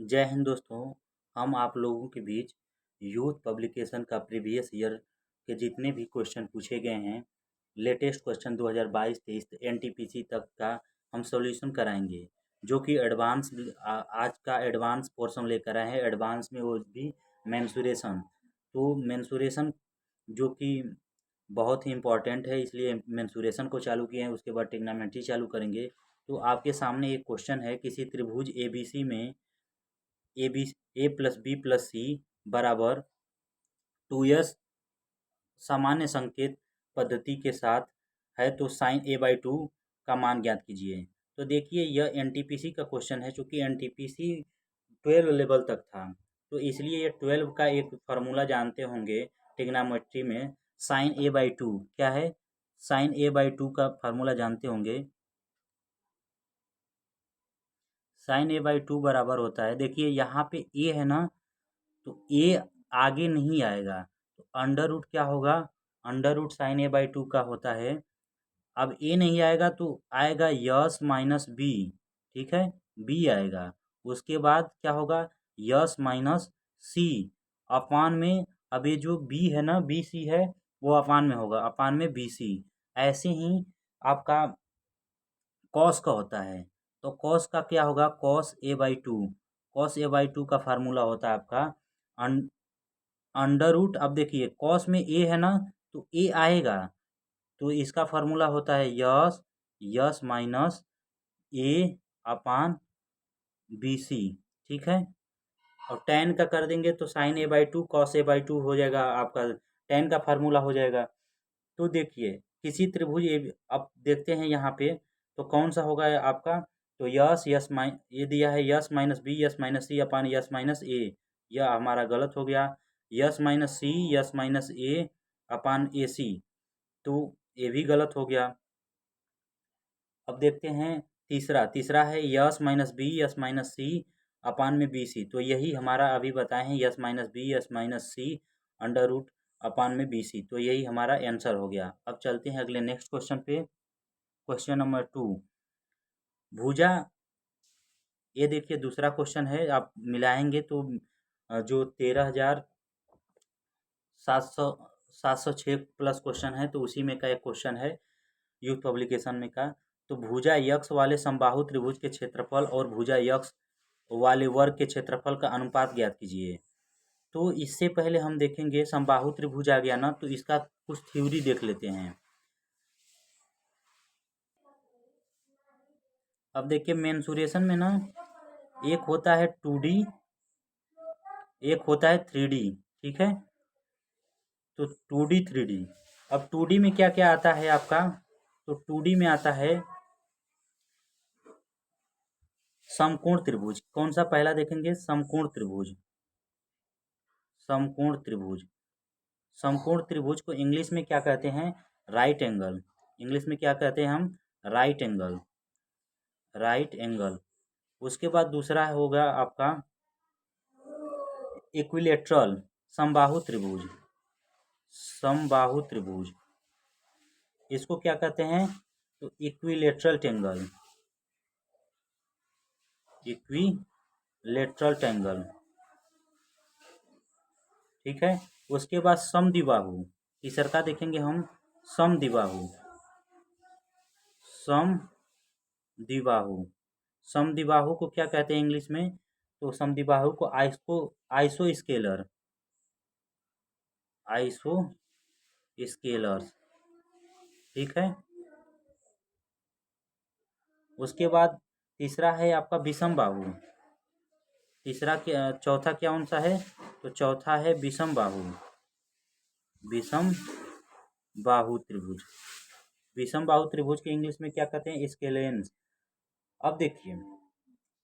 जय हिंद दोस्तों। हम आप लोगों के बीच यूथ पब्लिकेशन का प्रीवियस ईयर के जितने भी क्वेश्चन पूछे गए हैं, लेटेस्ट क्वेश्चन 2022-23 एनटीपीसी तक का हम सॉल्यूशन कराएंगे, जो कि एडवांस आज का एडवांस पोर्शन लेकर आए हैं। एडवांस में वो भी मेंसुरेशन। तो मेंसुरेशन जो कि बहुत ही इम्पोर्टेंट है, इसलिए मेंसुरेशन को चालू किए हैं। उसके बाद ट्रिग्नोमेट्री चालू करेंगे। तो आपके सामने एक क्वेश्चन है, किसी त्रिभुज एबीसी में ए प्लस बी प्लस सी बराबर 2s सामान्य संकेत पद्धति के साथ है, तो साइन ए बाई 2 का मान ज्ञात कीजिए। तो देखिए, यह एनटीपीसी का क्वेश्चन है। चूँकि एनटीपीसी 12 लेवल तक था, तो इसलिए ये 12 का एक फार्मूला जानते होंगे ट्रिग्नोमेट्री में। साइन ए बाई 2 क्या है? साइन ए बाई 2 का फार्मूला जानते होंगे। साइन ए बाई 2 बराबर होता है, देखिए यहाँ पे ए है ना, तो ए आगे नहीं आएगा, तो अंडर रूट क्या होगा? Under root sine a by 2 का होता है। अब ए नहीं आएगा तो आएगा यस माइनस बी। ठीक है, बी आएगा। उसके बाद क्या होगा? यस माइनस सी अपान में। अब ये जो बी है ना, बी सी है, वो अपान में होगा, अपान में बी सी। ऐसे ही आपका कॉस का होता है, तो कॉस का क्या होगा? Cos a by 2। Cos a by 2 का फार्मूला होता है आपका अंडर रूट। अब देखिए, कॉस में ए है ना, तो ए आएगा, तो इसका फार्मूला होता है यस यस माइनस ए अपान बी सी। ठीक है, और टेन का कर देंगे तो sine a by 2 cos a by 2 हो जाएगा, आपका टेन का फार्मूला हो जाएगा। तो देखिए, किसी त्रिभुज अब देखते हैं यहाँ पे, तो कौन सा होगा आपका? तो यस यस माइन ये दिया है, S minus B S minus C upon S minus A. यह हमारा गलत हो गया। S minus C S minus A upon A C, तो ये भी गलत हो गया। अब देखते हैं तीसरा। तीसरा है S minus B S minus C upon में बी सी, तो यही हमारा अभी बताए हैं, S minus B S minus C under root upon में बी सी, तो यही हमारा आंसर हो गया। अब चलते हैं अगले नेक्स्ट क्वेश्चन पे। क्वेश्चन नंबर 2, भुजा। ये देखिए दूसरा क्वेश्चन है, आप मिलाएंगे तो जो 13,706 प्लस क्वेश्चन है, तो उसी में का एक क्वेश्चन है यूथ पब्लिकेशन में का। तो भुजा यक्स वाले समबाहु त्रिभुज के क्षेत्रफल और भुजा यक्स वाले वर्ग के क्षेत्रफल का अनुपात ज्ञात कीजिए। तो इससे पहले हम देखेंगे, समबाहु त्रिभुज आ गया ना, तो इसका कुछ थ्योरी देख लेते हैं। अब देखिए, मेंसुरेशन में ना एक होता है 2D, एक होता है 3D। ठीक है, तो 2D 3D। अब 2D में क्या क्या आता है आपका? तो 2D में आता है समकोण त्रिभुज। कौन सा पहला देखेंगे? समकोण त्रिभुज। समकोण त्रिभुज। समकोण त्रिभुज को इंग्लिश में क्या कहते हैं? Right angle. इंग्लिश में क्या कहते हैं हम? Right angle. Right angle. उसके बाद दूसरा होगा आपका इक्विलेटरल समबाहु त्रिभुज। समबाहु त्रिभुज, इसको क्या कहते हैं? तो इक्विलेटरल टेंगल। Equilateral tangle. ठीक है, उसके बाद समद्विबाहु। तीसरा देखेंगे हम, समद्विबाहु। समद्विबाहु। समद्विबाहु को क्या कहते हैं इंग्लिश में? तो समद्विबाहु को आइसो स्केलर। Iso scalar. ठीक है, उसके बाद तीसरा है आपका विषम बाहु। तीसरा क्या, चौथा क्या कौन सा है? तो चौथा है विषम बाहु। विषम बाहु त्रिभुज। विषम बाहु त्रिभुज के इंग्लिश में क्या कहते हैं? स्केलेंस। अब देखिए,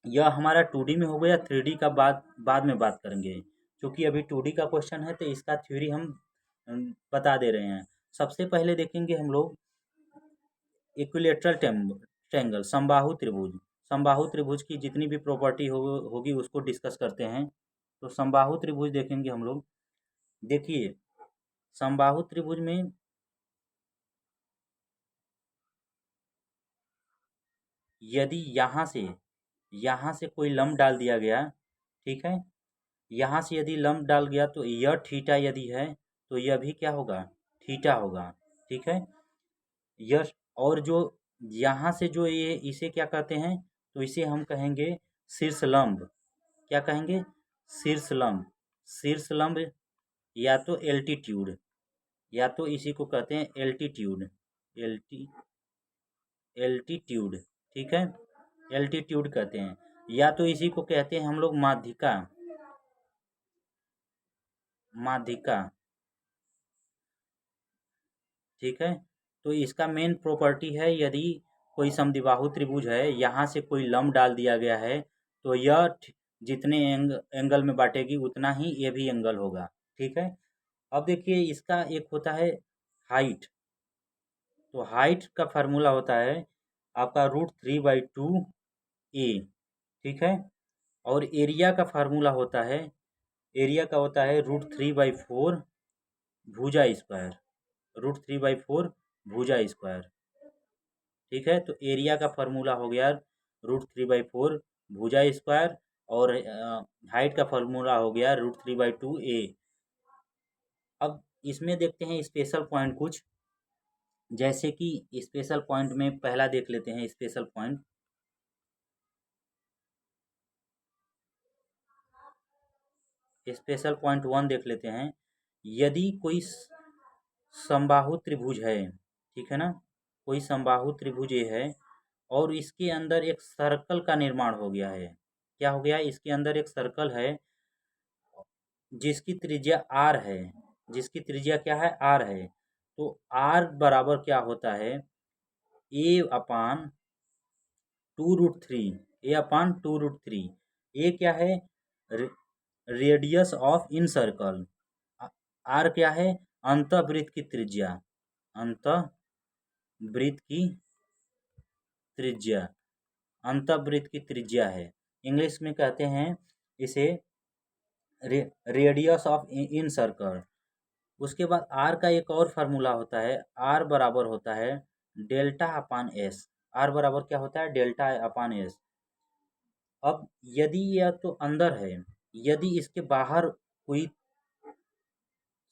यह हमारा 2D में हो गया। 3D का बाद बाद में बात करेंगे, क्योंकि अभी 2D का क्वेश्चन है, तो इसका थ्योरी हम बता दे रहे हैं। सबसे पहले देखेंगे हम लोग इक्विलेटरल ट्रेंगल, समबाहु त्रिभुज। समबाहु त्रिभुज की जितनी भी प्रॉपर्टी होगी उसको डिस्कस करते हैं। तो समबाहु त्रिभुज देखेंगे हम लोग। देखिए, समबाहु त्रिभुज में यदि यहाँ से कोई लंब डाल दिया गया, ठीक है। यहाँ से यदि लंब डाल गया तो यह थीटा यदि है तो यह भी क्या होगा, थीटा होगा। ठीक है। यह और जो यहाँ से जो ये इसे क्या कहते हैं, तो इसे हम कहेंगे शीर्ष लंब। क्या कहेंगे, शीर्ष लंब। शीर्ष लंब या तो एल्टीट्यूड, या तो इसी को कहते हैं एल्टीट्यूड। एल्टीट्यूड, ठीक है, एल्टीट्यूड कहते हैं, या तो इसी को कहते हैं हम लोग माध्यिका। माध्यिका, ठीक है। तो इसका मेन प्रॉपर्टी है, यदि कोई समद्विबाहु त्रिभुज है, यहाँ से कोई लंब डाल दिया गया है तो यह जितने एंगल में बांटेगी उतना ही ये भी एंगल होगा। ठीक है। अब देखिए इसका एक होता है हाइट। तो हाइट का फार्मूला होता है आपका √3/2a। ठीक है। और एरिया का फार्मूला होता है, एरिया का होता है √3/4 भुजा स्क्वायर। √3/4 भुजा स्क्वायर। ठीक है। तो एरिया का फार्मूला हो गया √3/4 भुजा स्क्वायर, और हाइट का फार्मूला हो गया √3/2a। अब इसमें देखते हैं स्पेशल पॉइंट कुछ, जैसे कि स्पेशल पॉइंट में पहला देख लेते हैं स्पेशल पॉइंट। स्पेशल पॉइंट 1 देख लेते हैं। यदि कोई समबाहु त्रिभुज है, ठीक है ना, कोई समबाहु त्रिभुज ये है और इसके अंदर एक सर्कल का निर्माण हो गया है। क्या हो गया, इसके अंदर एक सर्कल है जिसकी त्रिज्या r है। जिसकी त्रिज्या क्या है, r है। तो r बराबर क्या होता है, a/2√3। a/2√3। ये क्या है, radius of in circle. r क्या है, अंतःवृत्त की त्रिज्या। अंतःवृत्त की त्रिज्या, अंतःवृत्त की त्रिज्या है। इंग्लिश में कहते हैं इसे रेडियस ऑफ इन सर्कल। उसके बाद r का एक और फार्मूला होता है, r बराबर होता है डेल्टा/s। r बराबर क्या होता है, डेल्टा/s। अब यदि यह तो अंदर है, यदि इसके बाहर कोई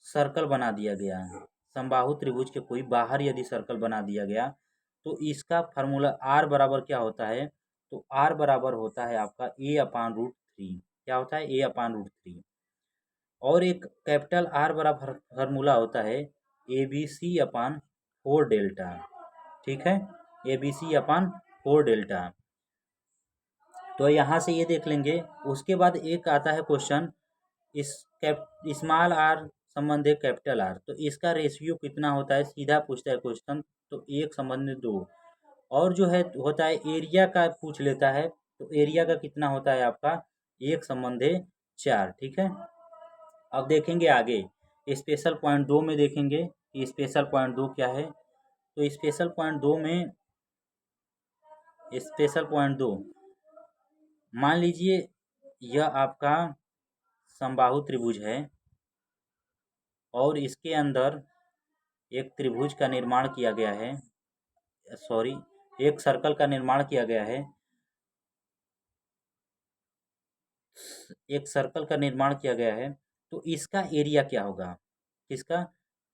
सर्कल बना दिया गया है, समबाहु त्रिभुज के कोई बाहर यदि सर्कल बना दिया गया, तो इसका फार्मूला r बराबर क्या होता है, तो r बराबर होता है आपका a/√3। क्या होता है, a/√3। और एक कैपिटल R बराबर फार्मूला होता है ABC/4 डेल्टा। ठीक है, ABC/4 डेल्टा। तो यहाँ से ये देख लेंगे। उसके बाद एक आता है क्वेश्चन, इस स्मॉल r संबंध कैपिटल R, तो इसका रेशियो कितना होता है, सीधा पूछता है क्वेश्चन। तो 1:2। और जो है होता है एरिया का पूछ लेता है, तो एरिया का कितना होता है आपका 1:4। ठीक है। अब देखेंगे आगे स्पेशल पॉइंट 2 में, देखेंगे कि स्पेशल पॉइंट 2 क्या है। तो स्पेशल पॉइंट 2 में, स्पेशल पॉइंट 2 मान लीजिए यह आपका समबाहु त्रिभुज है और इसके अंदर एक त्रिभुज का निर्माण किया गया है, सॉरी, एक सर्कल का निर्माण किया गया है। एक सर्कल का निर्माण किया गया है, तो इसका एरिया क्या होगा, किसका,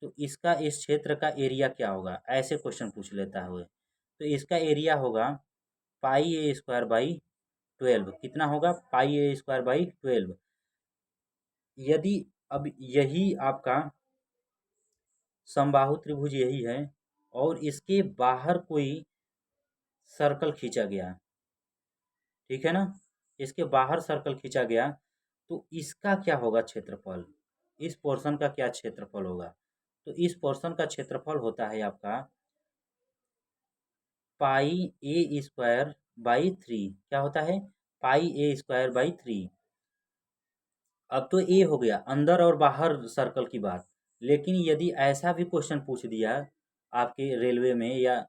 तो इसका इस क्षेत्र का एरिया क्या होगा, ऐसे क्वेश्चन पूछ लेता है। तो इसका एरिया होगा πa²/12। कितना होगा, πa²/12। यदि अब यही आपका समबाहु त्रिभुज यही है और इसके बाहर कोई सर्कल खींचा गया, ठीक है ना, इसके बाहर सर्कल खींचा गया, तो इसका क्या होगा क्षेत्रफल, इस पोर्शन का क्या क्षेत्रफल होगा। तो इस पोर्शन का क्षेत्रफल होता है आपका πa²/3। क्या होता है, πa²/3। अब तो ए हो गया अंदर और बाहर सर्कल की बात। लेकिन यदि ऐसा भी क्वेश्चन पूछ दिया आपके रेलवे में, या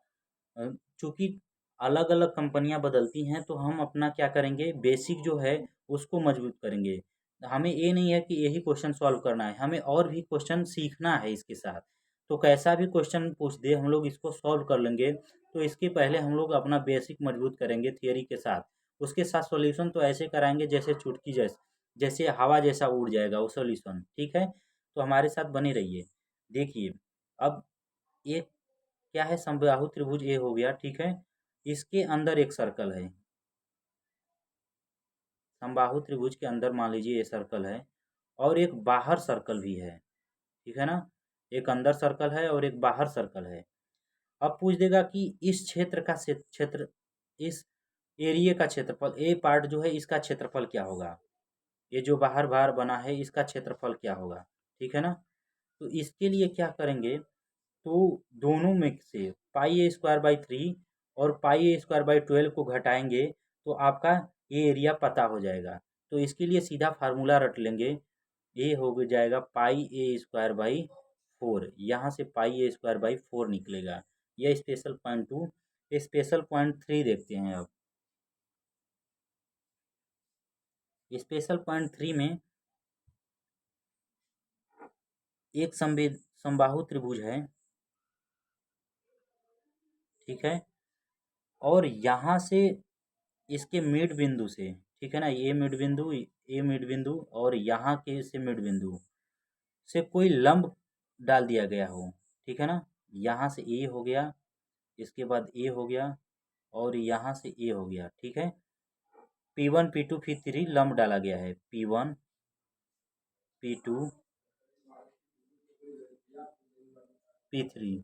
चूंकि अलग अलग कंपनियां बदलती हैं, तो हम अपना क्या करेंगे, बेसिक जो है उसको मजबूत करेंगे। हमें ये नहीं है कि यही क्वेश्चन सॉल्व करना है, हमें और भी क्वेश्चन सीखना है इसके साथ। तो कैसा भी क्वेश्चन पूछ दे हम लोग इसको सॉल्व कर लेंगे। तो इसके पहले हम लोग अपना बेसिक मजबूत करेंगे थियरी के साथ, उसके साथ सॉल्यूशन तो ऐसे कराएंगे जैसे चुटकी जैसे, जैसे हवा जैसा उड़ जाएगा वो सॉल्यूशन, ठीक है। तो हमारे साथ बने रहिए। देखिए अब एक क्या है, समबाहु त्रिभुज ए हो गया, ठीक है। इसके अंदर एक सर्कल है, समबाहु त्रिभुज के अंदर मान लीजिए ये सर्कल है, और एक बाहर सर्कल भी है, ठीक है ना। एक अंदर सर्कल है और एक बाहर सर्कल है। अब पूछ देगा कि इस क्षेत्र का क्षेत्र, इस एरिया का क्षेत्रफल, ए पार्ट जो है इसका क्षेत्रफल क्या होगा, ये जो बाहर बाहर बना है इसका क्षेत्रफल क्या होगा, ठीक है ना। तो इसके लिए क्या करेंगे, तो दोनों में से पाई ए स्क्वायर बाई 3 और पाई ए स्क्वायर बाई 12 को घटाएंगे तो आपका ये एरिया पता हो जाएगा। तो इसके लिए सीधा फार्मूला रट लेंगे, ये हो जाएगा पाई ए स्क्वायर बाई 4, यहाँ से पाई ए स्क्वायर बाई 4 निकलेगा। यह स्पेशल पॉइंट 2। स्पेशल पॉइंट 3 देखते हैं। अब स्पेशल पॉइंट 3 में एक समबाहु त्रिभुज है, ठीक है। और यहाँ से इसके मिड बिंदु से, ठीक है ना, ये मिड बिंदु, ये मिड बिंदु और यहाँ के से मिड बिंदु से कोई लंब डाल दिया गया हो, ठीक है ना। यहाँ से ए हो गया, इसके बाद ए हो गया और यहाँ से ए हो गया, ठीक है। P1 P2 P3 लंब डाला गया है, P1 P2 P3।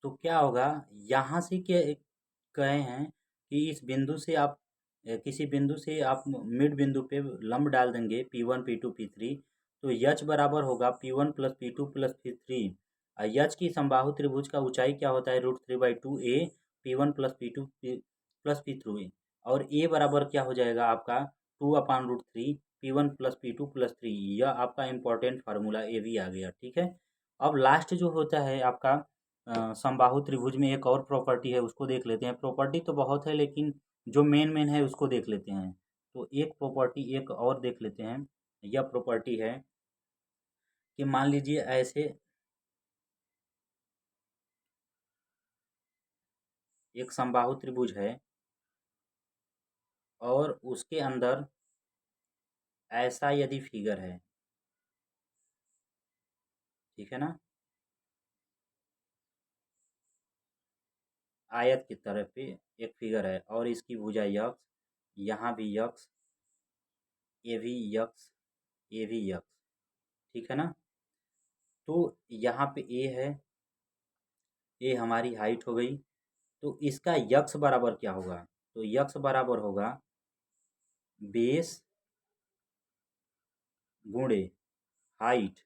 तो क्या होगा, यहाँ से क्या कहे हैं कि इस बिंदु से आप किसी बिंदु से आप मिड बिंदु पे लंब डाल देंगे P1 P2 P3, तो यच बराबर होगा P1 plus P2 plus P3। यच की समबाहु त्रिभुज का ऊंचाई क्या होता है, √3/2 a P1 plus P2 plus P3, और a बराबर क्या हो जाएगा आपका 2/√3 P1 प्लस P2 प्लस 3। यह आपका इम्पोर्टेंट फार्मूला ए भी आ गया, ठीक है। अब लास्ट जो होता है आपका समबाहु त्रिभुज में एक और प्रॉपर्टी है, उसको देख लेते हैं। प्रॉपर्टी तो बहुत है लेकिन जो मेन मेन है उसको देख लेते हैं। तो एक प्रॉपर्टी एक और देख लेते हैं। यह प्रॉपर्टी है कि मान लीजिए ऐसे एक समबाहु त्रिभुज है और उसके अंदर ऐसा यदि फिगर है, ठीक है ना, आयत की तरह पे एक फिगर है और इसकी भुजा यक्स, यहाँ भी यक्स, ये भी यक्स, ये भी यक्स, ठीक है ना। तो यहाँ पे ए है, ये हमारी हाइट हो गई। तो इसका यक्स बराबर क्या होगा, तो यक्स बराबर होगा बेस गुणे हाइट,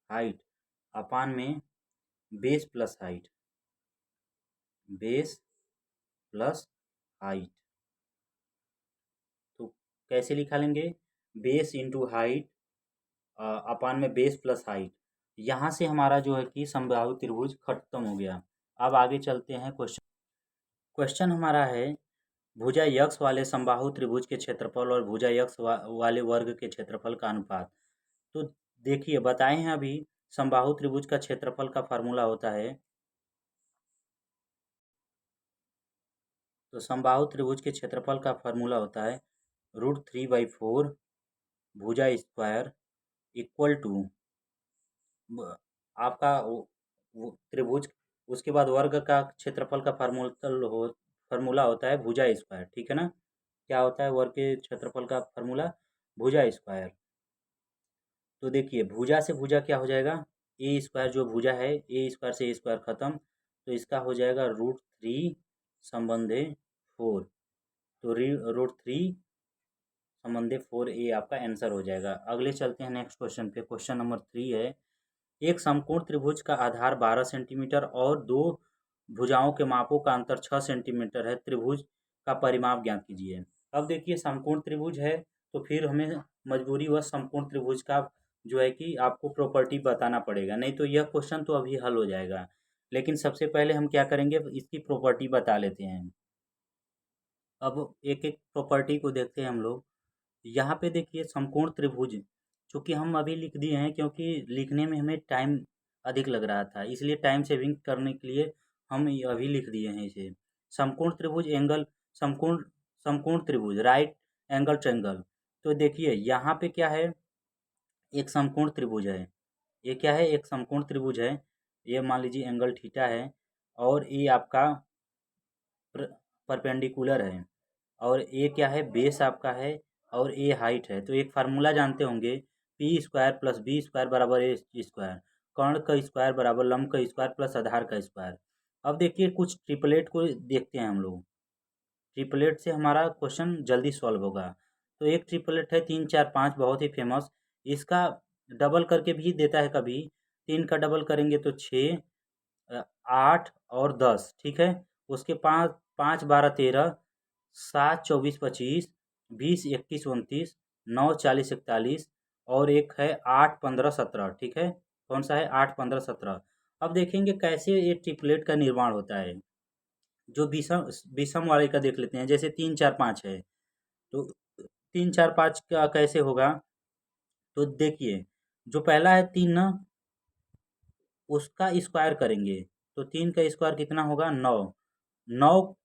हाइट अपान में base plus height, base plus height. तो कैसे लिखा लेंगे, बेस इंटू हाइट अपान में बेस प्लस हाइट। यहाँ से हमारा जो है कि समबाहु त्रिभुज खत्म हो गया। अब आगे चलते हैं क्वेश्चन। क्वेश्चन हमारा है भुजा यक्स वाले समबाहु त्रिभुज के क्षेत्रफल और भुजा यक्स वाले वर्ग के क्षेत्रफल का अनुपात। तो देखिए बताए हैं अभी, समबाहु त्रिभुज का क्षेत्रफल का फार्मूला होता है, तो समबाहु त्रिभुज के क्षेत्रफल का फार्मूला होता है √3/4 भुजा स्क्वायर इक्वल टू आपका वो त्रिभुज, उसके बाद वर्ग का क्षेत्रफल का फार्मूला होता है भुजा स्क्वायर, ठीक है ना। क्या होता है वर्ग के क्षेत्रफल का फार्मूला, भुजा स्क्वायर। तो देखिए भुजा से भुजा क्या हो जाएगा, ए स्क्वायर जो भुजा है, ए स्क्वायर से ए स्क्वायर खत्म, तो इसका हो जाएगा √3 संबंधे 4। तो √3 संबंधे 4 ए आपका आंसर हो जाएगा। अगले चलते हैं नेक्स्ट क्वेश्चन पे। क्वेश्चन नंबर 3 है, एक समकोण त्रिभुज का आधार 12 सेंटीमीटर और दो भुजाओं के मापों का अंतर 6 सेंटीमीटर है, त्रिभुज का परिमाप ज्ञात कीजिए। अब देखिए समकोण त्रिभुज है तो फिर हमें मजबूरी व समकोण त्रिभुज का जो है कि आपको प्रॉपर्टी बताना पड़ेगा, नहीं तो यह क्वेश्चन तो अभी हल हो जाएगा। लेकिन सबसे पहले हम क्या करेंगे, इसकी प्रॉपर्टी बता लेते हैं। अब एक एक प्रॉपर्टी को देखते हैं हम लोग। यहाँ पे देखिए समकोण त्रिभुज, चूँकि हम अभी लिख दिए हैं क्योंकि लिखने में हमें टाइम अधिक लग रहा था, इसलिए टाइम सेविंग करने के लिए हम अभी लिख दिए हैं इसे। समकोण त्रिभुज एंगल, समकोण समकोण त्रिभुज राइट एंगल ट्रेंगल। तो देखिए यहाँ पे क्या है, एक समकोण त्रिभुज है। ये क्या है, एक समकोण त्रिभुज है। ये मान लीजिए एंगल थीटा है और ये आपका परपेंडिकुलर है और ये क्या है, बेस आपका है और ये हाइट है। तो एक फार्मूला जानते होंगे, p square plus b square बराबर ए स्क्वायर, कर्ण का स्क्वायर बराबर लंब का स्क्वायर प्लस आधार का स्क्वायर। अब देखिए कुछ ट्रिपलेट को देखते हैं हम लोग। ट्रिपलेट से हमारा क्वेश्चन जल्दी सॉल्व होगा। तो एक ट्रिपलेट है 3 4 5, बहुत ही फेमस। इसका डबल करके भी देता है कभी। 3 का डबल करेंगे तो 6, 8 और 10, ठीक है। उसके 5 5 12 13, 7 24 25, 20 21 29, 9 40 41 और एक है 8 15 17, ठीक है। कौन सा है, 8 15 17। अब देखेंगे कैसे ये ट्रिपलेट का निर्माण होता है। जो विषम विषम वाले का देख लेते हैं, जैसे 3 4 5 है। तो 3 4 5 का कैसे होगा, तो देखिए जो पहला है 3 ना, उसका स्क्वायर करेंगे तो 3 का स्क्वायर कितना होगा, 9। 9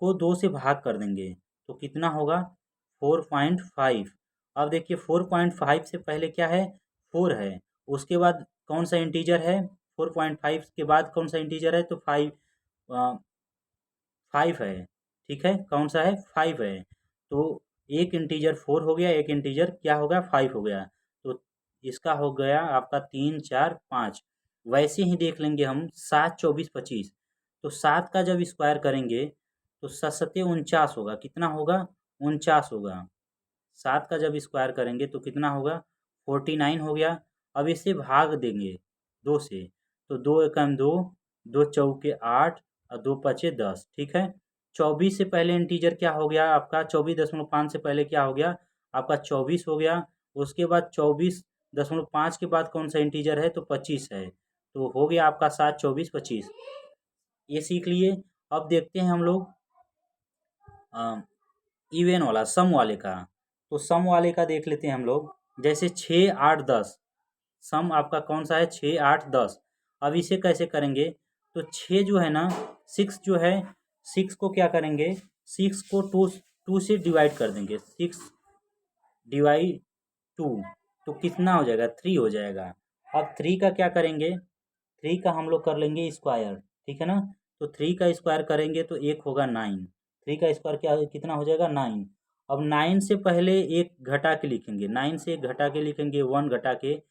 को 2 से भाग कर देंगे तो कितना होगा, 4.5। अब देखिए 4.5 से पहले क्या है, 4 है। उसके बाद कौन सा इंटीजर है, 4.5 के बाद कौन सा इंटीजर है, तो 5 है, ठीक है। कौन सा है, 5 है। तो एक इंटीजर 4 हो गया, एक इंटीजर क्या हो गया, 5 हो गया। तो इसका हो गया आपका 3 4 5। वैसे ही देख लेंगे हम 7 24 25। तो 7 का जब स्क्वायर करेंगे तो 7 सत्ते 49 होगा, कितना होगा, 49 होगा। 7 का जब स्क्वायर करेंगे तो कितना होगा, 49 हो गया। अब इसे भाग देंगे 2 से, तो 2 एकम 2, 2 चौके 8 और 2 पचे 10, ठीक है। 24 से पहले इंटीजर क्या हो गया आपका, 24.5 से पहले क्या हो गया आपका, 24 हो गया। उसके बाद 24.5 के बाद कौन सा इंटीजर है, तो 25 है। तो हो गया आपका 7 24 25। ये सीख लिए। अब देखते हैं हम लोग इवन वाला, सम वाले का। तो सम वाले का देख लेते हैं हम लोग, जैसे 6 8 10। सम आपका कौन सा है, 6 8 10। अब इसे कैसे करेंगे, तो 6 जो है ना, 6 जो है, 6 को क्या करेंगे, 6 को 2 से डिवाइड कर देंगे। 6 डिवाइड 2, तो कितना हो जाएगा, 3 हो जाएगा। अब 3 का क्या करेंगे, 3 का हम लोग कर लेंगे स्क्वायर, ठीक है ना। तो 3 का स्क्वायर करेंगे तो एक होगा 9। 3 का स्क्वायर क्या कितना हो जाएगा, 9। अब 9 से पहले एक घटा के लिखेंगे, 9 से एक घटा के लिखेंगे, 1 घटा के,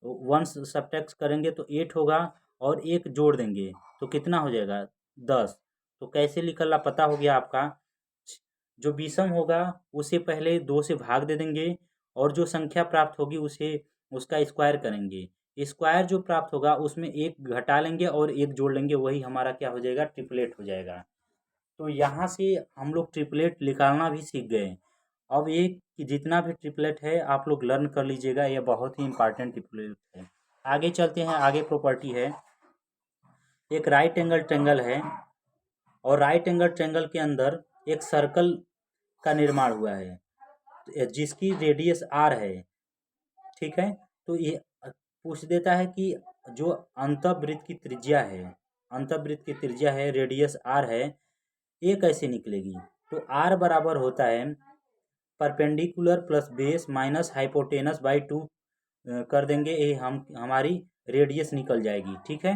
1 सब्ट्रैक्ट करेंगे तो 8 होगा और एक जोड़ देंगे तो कितना हो जाएगा, 10। तो कैसे निकलना पता हो गया आपका। जो विषम होगा उसे पहले 2 से भाग दे देंगे और जो संख्या प्राप्त होगी उसे उसका स्क्वायर करेंगे। स्क्वायर जो प्राप्त होगा उसमें एक घटा लेंगे और एक जोड़ लेंगे, वही हमारा क्या हो जाएगा, ट्रिपलेट हो जाएगा। तो यहाँ से हम लोग ट्रिपलेट निकालना भी सीख गए। अब ये कि जितना भी ट्रिपलेट है आप लोग लर्न कर लीजिएगा, ये बहुत ही इंपॉर्टेंट ट्रिपलेट है। आगे चलते हैं, आगे प्रॉपर्टी है, एक राइट एंगल ट्रेंगल है और राइट एंगल ट्रेंगल के अंदर एक सर्कल का निर्माण हुआ है जिसकी रेडियस आर है, ठीक है। तो ये पूछ देता है कि जो अंतःवृत्त की त्रिज्या है, अंतःवृत्त की त्रिज्या है, रेडियस आर है, ये कैसे निकलेगी। तो आर बराबर होता है perpendicular plus base minus hypotenuse by 2 कर देंगे, ये हम हमारी रेडियस निकल जाएगी, ठीक है।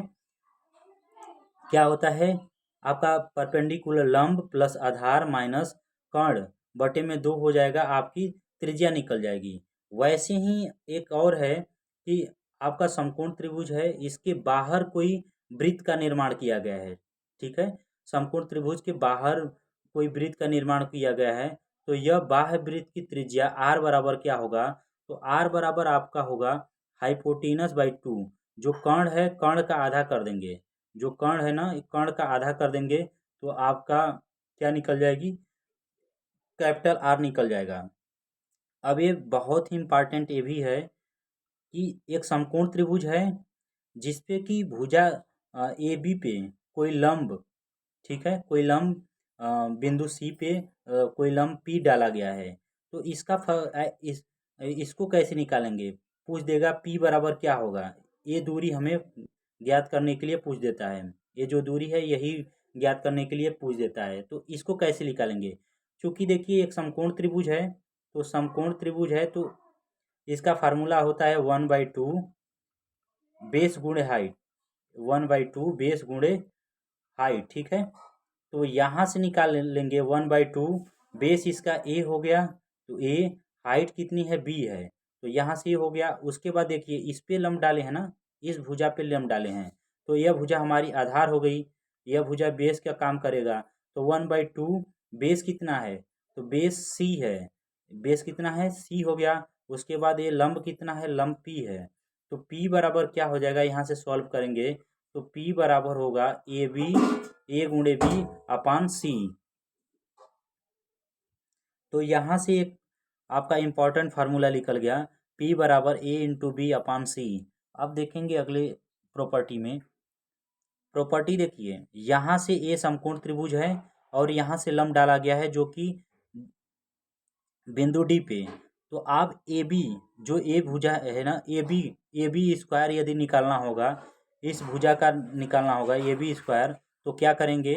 क्या होता है आपका, परपेंडिकुलर लंब प्लस आधार माइनस कर्ण बटे में 2 हो जाएगा, आपकी त्रिज्या निकल जाएगी। वैसे ही एक और है कि आपका समकोण त्रिभुज है, इसके बाहर कोई वृत्त का निर्माण किया गया है, ठीक है। समकोण त्रिभुज के बाहर कोई वृत्त का निर्माण किया गया है, तो यह बाह्य वृत्त की त्रिज्या आर बराबर क्या होगा, तो आर बराबर आपका होगा हाइपोटेनस बाई 2। जो कर्ण है, कर्ण का आधा कर देंगे, जो कर्ण है ना, कर्ण का आधा कर देंगे तो आपका क्या निकल जाएगी, कैपिटल आर निकल जाएगा। अब ये बहुत ही इम्पॉर्टेंट ये भी है कि एक समकोण त्रिभुज है जिसपे कि भुजा ए बी पे कोई लंब, ठीक है, कोई लंब बिंदु सी पे कोई लंब पी डाला गया है। तो इसका इसको कैसे निकालेंगे, पूछ देगा पी बराबर क्या होगा। ये दूरी हमें ज्ञात करने के लिए पूछ देता है, ये जो दूरी है यही ज्ञात करने के लिए पूछ देता है। तो इसको कैसे निकालेंगे, चूँकि देखिए एक समकोण त्रिभुज है, तो समकोण त्रिभुज है तो इसका फार्मूला होता है 1/2 बेस गुणे हाइट, 1/2 बेस गुणे हाइट, ठीक है। तो यहाँ से निकाल लेंगे 1/2 बेस इसका ए हो गया, तो ए, हाइट कितनी है बी है, तो यहाँ से ये हो गया। उसके बाद देखिए इस पे लंब डाले हैं ना, इस भुजा पे लंब डाले हैं, तो यह भुजा हमारी आधार हो गई, यह भुजा बेस का काम करेगा। तो 1/2 बेस कितना है, तो बेस सी है, बेस कितना है सी हो गया। उसके बाद ये लंब कितना है, लंब पी है, तो पी बराबर क्या हो जाएगा, यहाँ से सॉल्व करेंगे तो पी बराबर होगा ए बी, ए गुणे बी अपान सी। तो यहाँ से एक आपका इम्पॉर्टेंट फार्मूला निकल गया, P बराबर ए इंटू बी अपान सी। अब देखेंगे अगले प्रॉपर्टी में, प्रॉपर्टी देखिए यहाँ से ए समकोण त्रिभुज है और यहाँ से लंब डाला गया है जो कि बिंदु डी पे। तो आप ए बी, जो ए भुजा है ना, ए बी स्क्वायर यदि निकालना होगा, इस भुजा का निकालना होगा ए बी स्क्वायर, तो क्या करेंगे,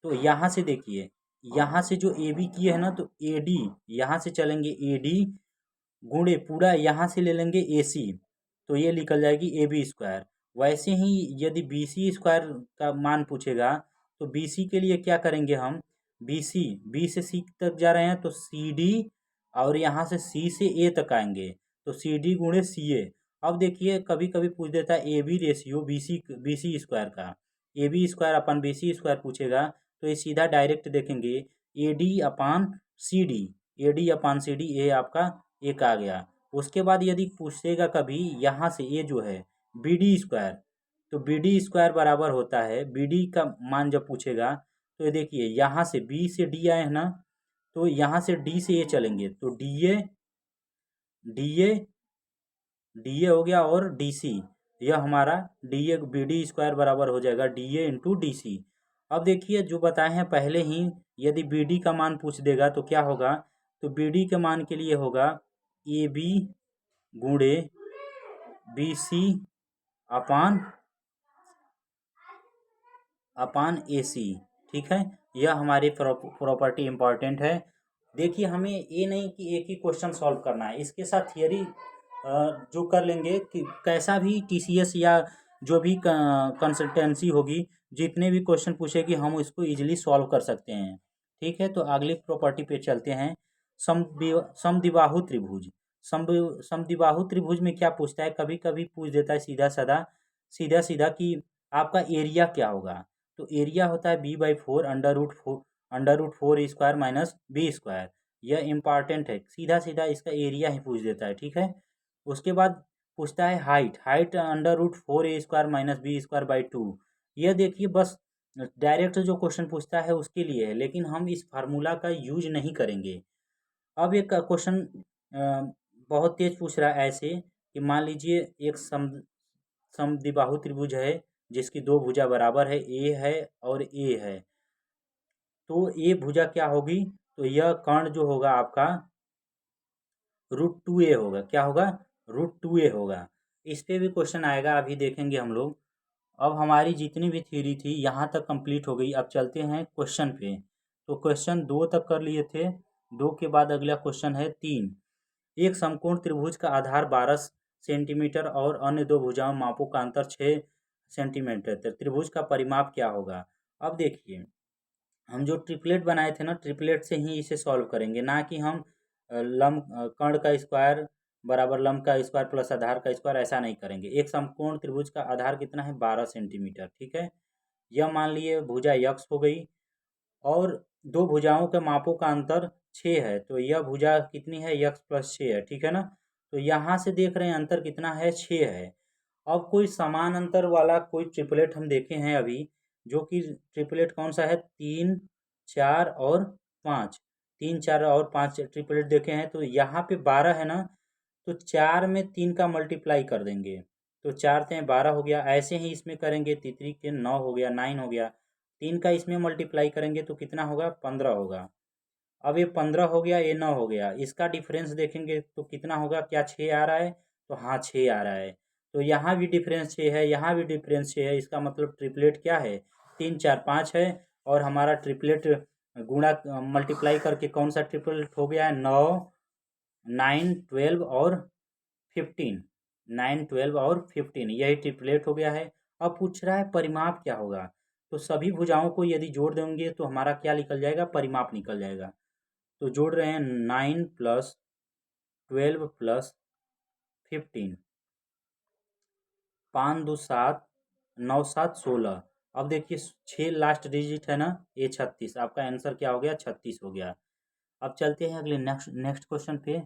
तो यहाँ से देखिए, यहाँ से जो ए बी किए है ना, तो ए डी, यहाँ से चलेंगे ए डी गुणे पूरा यहाँ से ले लेंगे ए सी, तो ये निकल जाएगी ए बी स्क्वायर। वैसे ही यदि बी सी स्क्वायर का मान पूछेगा, तो बी सी के लिए क्या करेंगे हम, बी सी, बी से सी तक जा रहे हैं तो सी डी, और यहाँ से सी से ए तक आएंगे तो सी डी गुणे सी ए। अब देखिए कभी कभी पूछ देता है A B ratio B C square का, A B square upon B C square पूछेगा, तो ये सीधा डायरेक्ट देखेंगे A D upon C D, A D upon C D, ए आपका एक आ गया। उसके बाद यदि पूछेगा कभी यहाँ से ये जो है बी डी स्क्वायर, तो बी डी स्क्वायर बराबर होता है, बी डी का मान जब पूछेगा, तो ये देखिए यहाँ से बी से डी आए हैं ना, तो यहाँ से डी से ए चलेंगे तो d A, d A, d a हो गया, और डी सी, यह हमारा d a b d square बराबर हो जाएगा d a into d c. अब देखिए जो बताए हैं पहले ही, यदि बी डी का मान पूछ देगा तो क्या होगा, तो बी डी के मान के लिए होगा ए बी गुणे B C upon upon A सी, ठीक है। यह हमारी प्रॉपर्टी इंपॉर्टेंट है। देखिए हमें ये नहीं कि एक ही क्वेश्चन सॉल्व करना है, इसके साथ थियरी जो कर लेंगे कि कैसा भी टीसीएस या जो भी कंसल्टेंसी होगी, जितने भी क्वेश्चन पूछेगी हम उसको इजीली सॉल्व कर सकते हैं, ठीक है। तो अगली प्रॉपर्टी पे चलते हैं, समद्विबाहु त्रिभुज। समद्विबाहु त्रिभुज में क्या पूछता है, कभी कभी पूछ देता है सीधा सीधा कि आपका एरिया क्या होगा, तो एरिया होता है b/4 under root 4 square minus B square. यह इम्पॉर्टेंट है, सीधा सीधा इसका एरिया ही पूछ देता है, ठीक है। उसके बाद पूछता है height under root 4 a² minus B square by 2। यह देखिए बस डायरेक्ट जो क्वेश्चन पूछता है उसके लिए है, लेकिन हम इस फार्मूला का यूज नहीं करेंगे। अब एक क्वेश्चन बहुत तेज पूछ रहा है ऐसे कि मान लीजिए एक समद्विबाहु त्रिभुज है जिसकी दो भुजा बराबर है, ए है और ए है, तो ए भुजा क्या होगी, तो यह कर्ण जो होगा आपका √2a होगा, क्या होगा, √2a होगा। इस पे भी क्वेश्चन आएगा, अभी देखेंगे हम लोग। अब हमारी जितनी भी थ्योरी थी यहाँ तक कंप्लीट हो गई, अब चलते हैं क्वेश्चन पे। तो क्वेश्चन 2 तक कर लिए थे, 2 के बाद अगला क्वेश्चन है 3। एक समकोण त्रिभुज का आधार 12 सेंटीमीटर और अन्य दो भुजाओं मापों का अंतर 6 सेंटीमीटर, त्रिभुज का परिमाप क्या होगा। अब देखिए हम जो ट्रिपलेट बनाए थे ना, ट्रिपलेट से ही इसे सॉल्व करेंगे, ना कि हम कर्ण का स्क्वायर बराबर लंब का स्क्वायर प्लस आधार का स्क्वायर, ऐसा नहीं करेंगे। एक समकोण त्रिभुज का आधार कितना है, 12 सेंटीमीटर, ठीक है। यह मान लिए भुजा यक्स हो गई और दो भुजाओं के मापों का अंतर 6 है, तो यह भुजा कितनी है, यक्स प्लस 6 है, ठीक है ना। तो यहाँ से देख रहे हैं अंतर कितना है, 6 है। अब कोई समान अंतर वाला कोई ट्रिपलेट हम देखे हैं अभी, जो कि ट्रिपलेट कौन सा है, 3, 4 और 5, 3, 4 और 5 ट्रिपलेट देखे हैं। तो यहाँ पे 12 है ना, तो 4 में 3 का मल्टीप्लाई कर देंगे, तो 4 से 12 हो गया। ऐसे ही इसमें करेंगे, तितरी के 9 हो गया, 9 हो गया। 3 का इसमें मल्टीप्लाई करेंगे तो कितना होगा, 15 होगा। अब ये 15 हो गया, ये 9 हो गया, इसका डिफरेंस देखेंगे तो कितना होगा, क्या 6 आ रहा है, तो हाँ 6 आ रहा है। तो यहाँ भी डिफरेंस 6 है, यहाँ भी डिफरेंस 6 है, इसका मतलब ट्रिपलेट क्या है, 3, 4, 5 है। और हमारा ट्रिपलेट गुणा मल्टीप्लाई करके कौन सा ट्रिपलेट हो गया है? 9, 9, 12 और 15। 9, 12 और 15 यही ट्रिपलेट हो गया है। अब पूछ रहा है परिमाप क्या होगा, तो सभी भुजाओं को यदि जोड़ देंगे तो हमारा क्या निकल जाएगा? परिमाप निकल जाएगा। तो जोड़ रहे हैं 9 + 12 + 15, 5 2 7, 9 7 16। अब देखिए 6 लास्ट डिजिट है ना, ये 36। आपका आंसर क्या हो गया? 36 हो गया। अब चलते हैं अगले नेक्स्ट क्वेश्चन पे।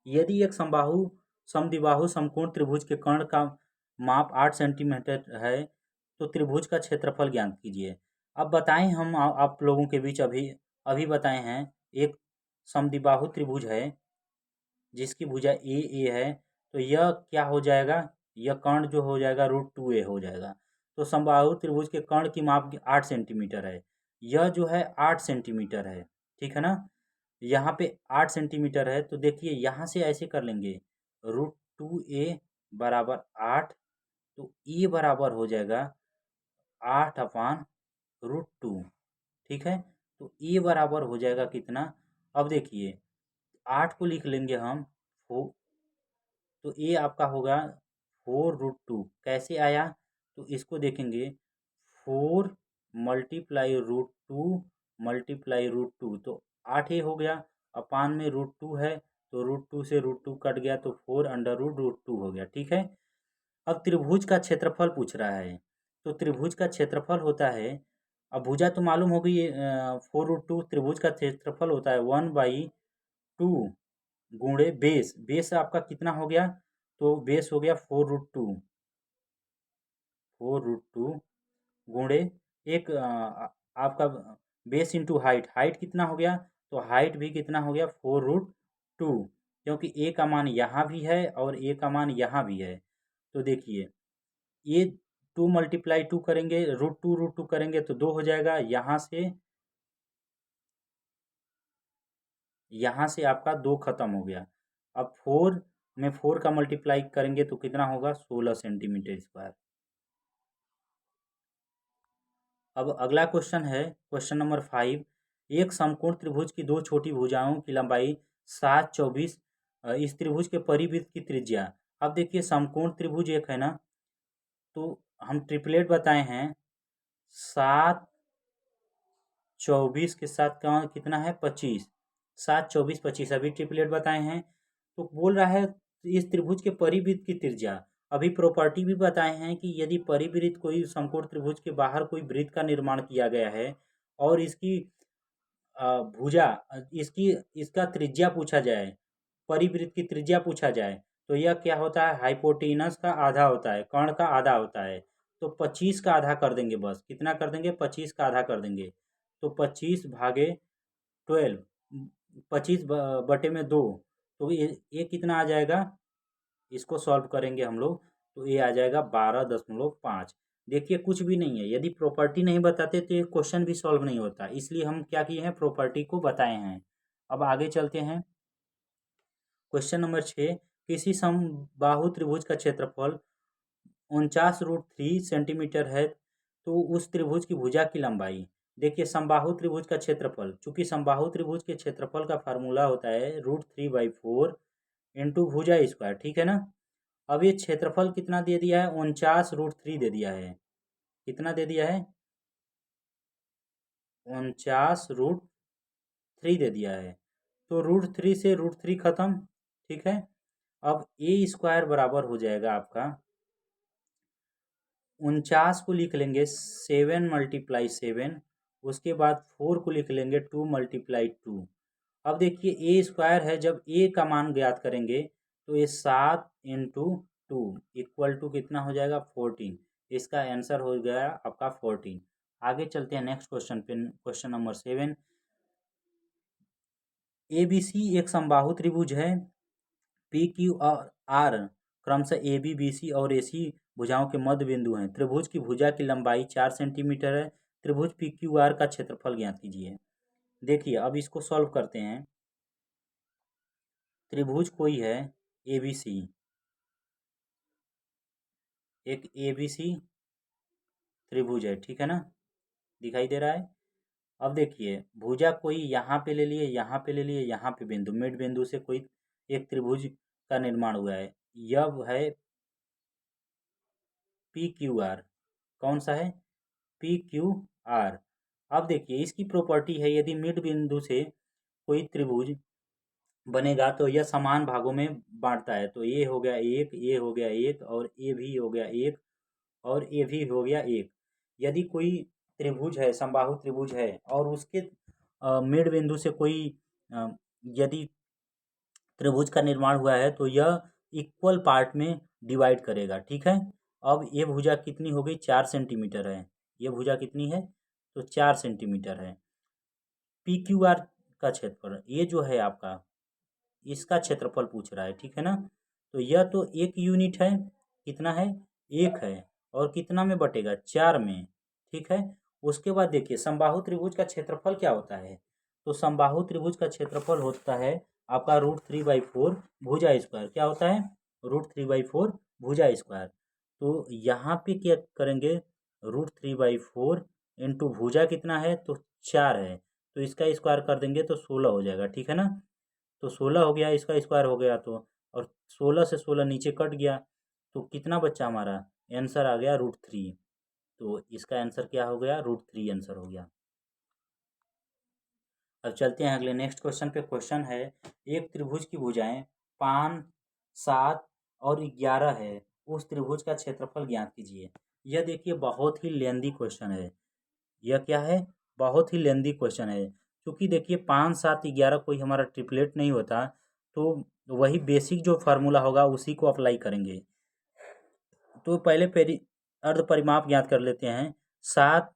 यदि एक समद्विबाहु समकोण त्रिभुज के कर्ण का माप 8 सेंटीमीटर है तो त्रिभुज का क्षेत्रफल ज्ञात कीजिए। अब बताएं हम आप लोगों के बीच अभी अभी बताए हैं, एक समद्विबाहु त्रिभुज है जिसकी भुजा ए है, तो यह क्या हो जाएगा? यह कर्ण जो हो जाएगा √2a हो जाएगा। तो समबाहु त्रिभुज के कर्ण की माप 8 सेंटीमीटर है। यह जो है 8 सेंटीमीटर है, ठीक है ना। यहाँ पे 8 सेंटीमीटर है, तो देखिए यहाँ से ऐसे कर लेंगे, √2a बराबर 8, तो ए बराबर हो जाएगा 8/√2, ठीक है। तो ए बराबर हो जाएगा कितना? अब देखिए 8 को लिख लेंगे हम, तो ए आपका होगा 4√2। कैसे आया? तो इसको देखेंगे, 4 × √2 तो 8 ही हो गया। अपान में √2 है, तो √2 से √2 कट गया, तो 4√2 हो गया, ठीक है। अब त्रिभुज का क्षेत्रफल पूछ रहा है, तो त्रिभुज का क्षेत्रफल होता है, अब भुजा तो मालूम होगी 4√2, त्रिभुज का क्षेत्रफल होता है 1/2 गुणे बेस। बेस आपका कितना हो गया? तो बेस हो गया 4√2 गुणे एक आपका बेस इंटू हाइट। हाइट कितना हो गया? तो हाइट भी कितना हो गया? 4√2, क्योंकि ए का मान यहाँ भी है और ए का मान यहाँ भी है। तो देखिए ये 2 × 2 करेंगे, √2 करेंगे तो 2 हो जाएगा। यहाँ से आपका 2 खत्म हो गया। अब 4 में 4 का मल्टीप्लाई करेंगे तो कितना होगा? 16 सेंटीमीटर स्क्वायर। अब अगला क्वेश्चन है क्वेश्चन नंबर 5। एक समकोण त्रिभुज की दो छोटी भुजाओं की लंबाई 7, 24, इस त्रिभुज के परिवृत्त की त्रिज्या। अब देखिए समकोण त्रिभुज एक है ना, तो हम ट्रिपलेट बताए हैं, 7, 24 के साथ का कितना है? 25। 7, 24, 25 अभी ट्रिपलेट बताए हैं। तो बोल रहा है इस त्रिभुज के परिवृत्त की त्रिज्या। अभी प्रॉपर्टी भी बताए हैं कि यदि परिवृत्त कोई समकोण त्रिभुज के बाहर कोई वृत्त का निर्माण किया गया है और इसकी भुजा इसकी इसका त्रिज्या पूछा जाए, परिवृत्त की त्रिज्या पूछा जाए, तो यह क्या होता है? हाइपोटेनस का आधा होता है, कर्ण का आधा होता है। तो 25 का आधा कर देंगे, बस कितना कर देंगे? 25 का आधा कर देंगे। तो 25/12, 25/2, तो ये कितना आ जाएगा? इसको सॉल्व करेंगे हम लोग, तो ये आ जाएगा 12.5। देखिए कुछ भी नहीं है, यदि प्रॉपर्टी नहीं बताते तो ये क्वेश्चन भी सॉल्व नहीं होता, इसलिए हम क्या किए हैं? प्रॉपर्टी को बताए हैं। अब आगे चलते हैं। Question number 6। किसी समबाहु त्रिभुज का क्षेत्रफल 49√3 सेंटीमीटर है, तो उस त्रिभुज की भुजा की लंबाई। देखिए समबाहु त्रिभुज का क्षेत्रफल, चूंकि समबाहु त्रिभुज के क्षेत्रफल का फार्मूला होता है √3/4 इंटू भुजा स्क्वायर, ठीक है ना। अब ये क्षेत्रफल कितना दे दिया है? 49√3 दे दिया है। कितना दे दिया है? 49√3 दे दिया है। तो √3 से √3 खत्म, ठीक है। अब ए स्क्वायर बराबर हो जाएगा आपका, 49 को लिख लेंगे 7 × 7, उसके बाद 4 को लिख लेंगे 2 × 2। अब देखिए ए स्क्वायर है, जब ए का मान ज्ञात करेंगे तो ये 7 × 2 इक्वल टू कितना हो जाएगा? 14। इसका आंसर हो गया आपका 14। आगे चलते हैं नेक्स्ट क्वेश्चन पे, question number 7। A B C एक समबाहु त्रिभुज है। पी क्यू और आर क्रमशः ए बी बी सी और ए सी भुजाओं के मध्य बिंदु हैं। त्रिभुज की भुजा की लंबाई 4 सेंटीमीटर है। त्रिभुज पी क्यू आर का क्षेत्रफल ज्ञात कीजिए। देखिए अब इसको सॉल्व करते हैं। त्रिभुज कोई है ए बी सी, एक ए बी सी त्रिभुज है, ठीक है ना। दिखाई दे रहा है। अब देखिए भुजा कोई यहाँ पे ले लिए, यहाँ पे ले लिए, यहाँ पे बिंदु, मिड बिंदु से कोई एक त्रिभुज का निर्माण हुआ है। यह है पी क्यू आर। कौन सा है? P Q R. अब देखिए इसकी प्रॉपर्टी है, यदि मिड बिंदु से कोई त्रिभुज बनेगा तो यह समान भागों में बांटता है। तो ये हो गया एक, ये हो गया एक, और ये भी हो गया एक, और ये भी हो गया एक। यदि कोई त्रिभुज है, समबाहु त्रिभुज है, और उसके मिड बिंदु से कोई अ, यदि त्रिभुज का निर्माण हुआ है तो यह इक्वल पार्ट में डिवाइड करेगा। ठीक है। अब ये भुजा कितनी हो गई? 4 सेंटीमीटर है। ये भुजा कितनी है? तो 4 सेंटीमीटर है। पी क्यू आर का क्षेत्रफल ये जो है आपका, इसका क्षेत्रफल पूछ रहा है। ठीक है ना। तो यह तो एक यूनिट है। कितना है? एक है। और कितना में बटेगा? 4 में। ठीक है। उसके बाद देखिए समबाहु त्रिभुज का क्षेत्रफल क्या होता है? तो समबाहु त्रिभुज का क्षेत्रफल होता है आपका √3/4 भुजा स्क्वायर। क्या होता है? √3/4 भुजा स्क्वायर। तो यहाँ पे क्या करेंगे? √3/4 इंटू भुजा कितना है? तो 4 है। तो इसका स्क्वायर कर देंगे तो 16 हो जाएगा। ठीक है ना। तो 16 हो गया, इसका स्क्वायर हो गया तो, और 16 से 16 नीचे कट गया तो कितना बच्चा हमारा? आंसर आ गया √3। तो इसका आंसर क्या हो गया? √3 आंसर हो गया। अब चलते हैं अगले नेक्स्ट क्वेश्चन पे। क्वेश्चन है एक त्रिभुज की भुजाएं 5, 7 और 11 है, उस त्रिभुज का क्षेत्रफल ज्ञात कीजिए। यह देखिए बहुत ही लेंदी क्वेश्चन है। यह क्या है? बहुत ही लेंदी क्वेश्चन है। क्योंकि देखिए 5, 7, 11 कोई हमारा ट्रिपलेट नहीं होता। तो वही बेसिक जो फार्मूला होगा उसी को अप्लाई करेंगे। तो पहले अर्ध परिमाप ज्ञात कर लेते हैं। 7,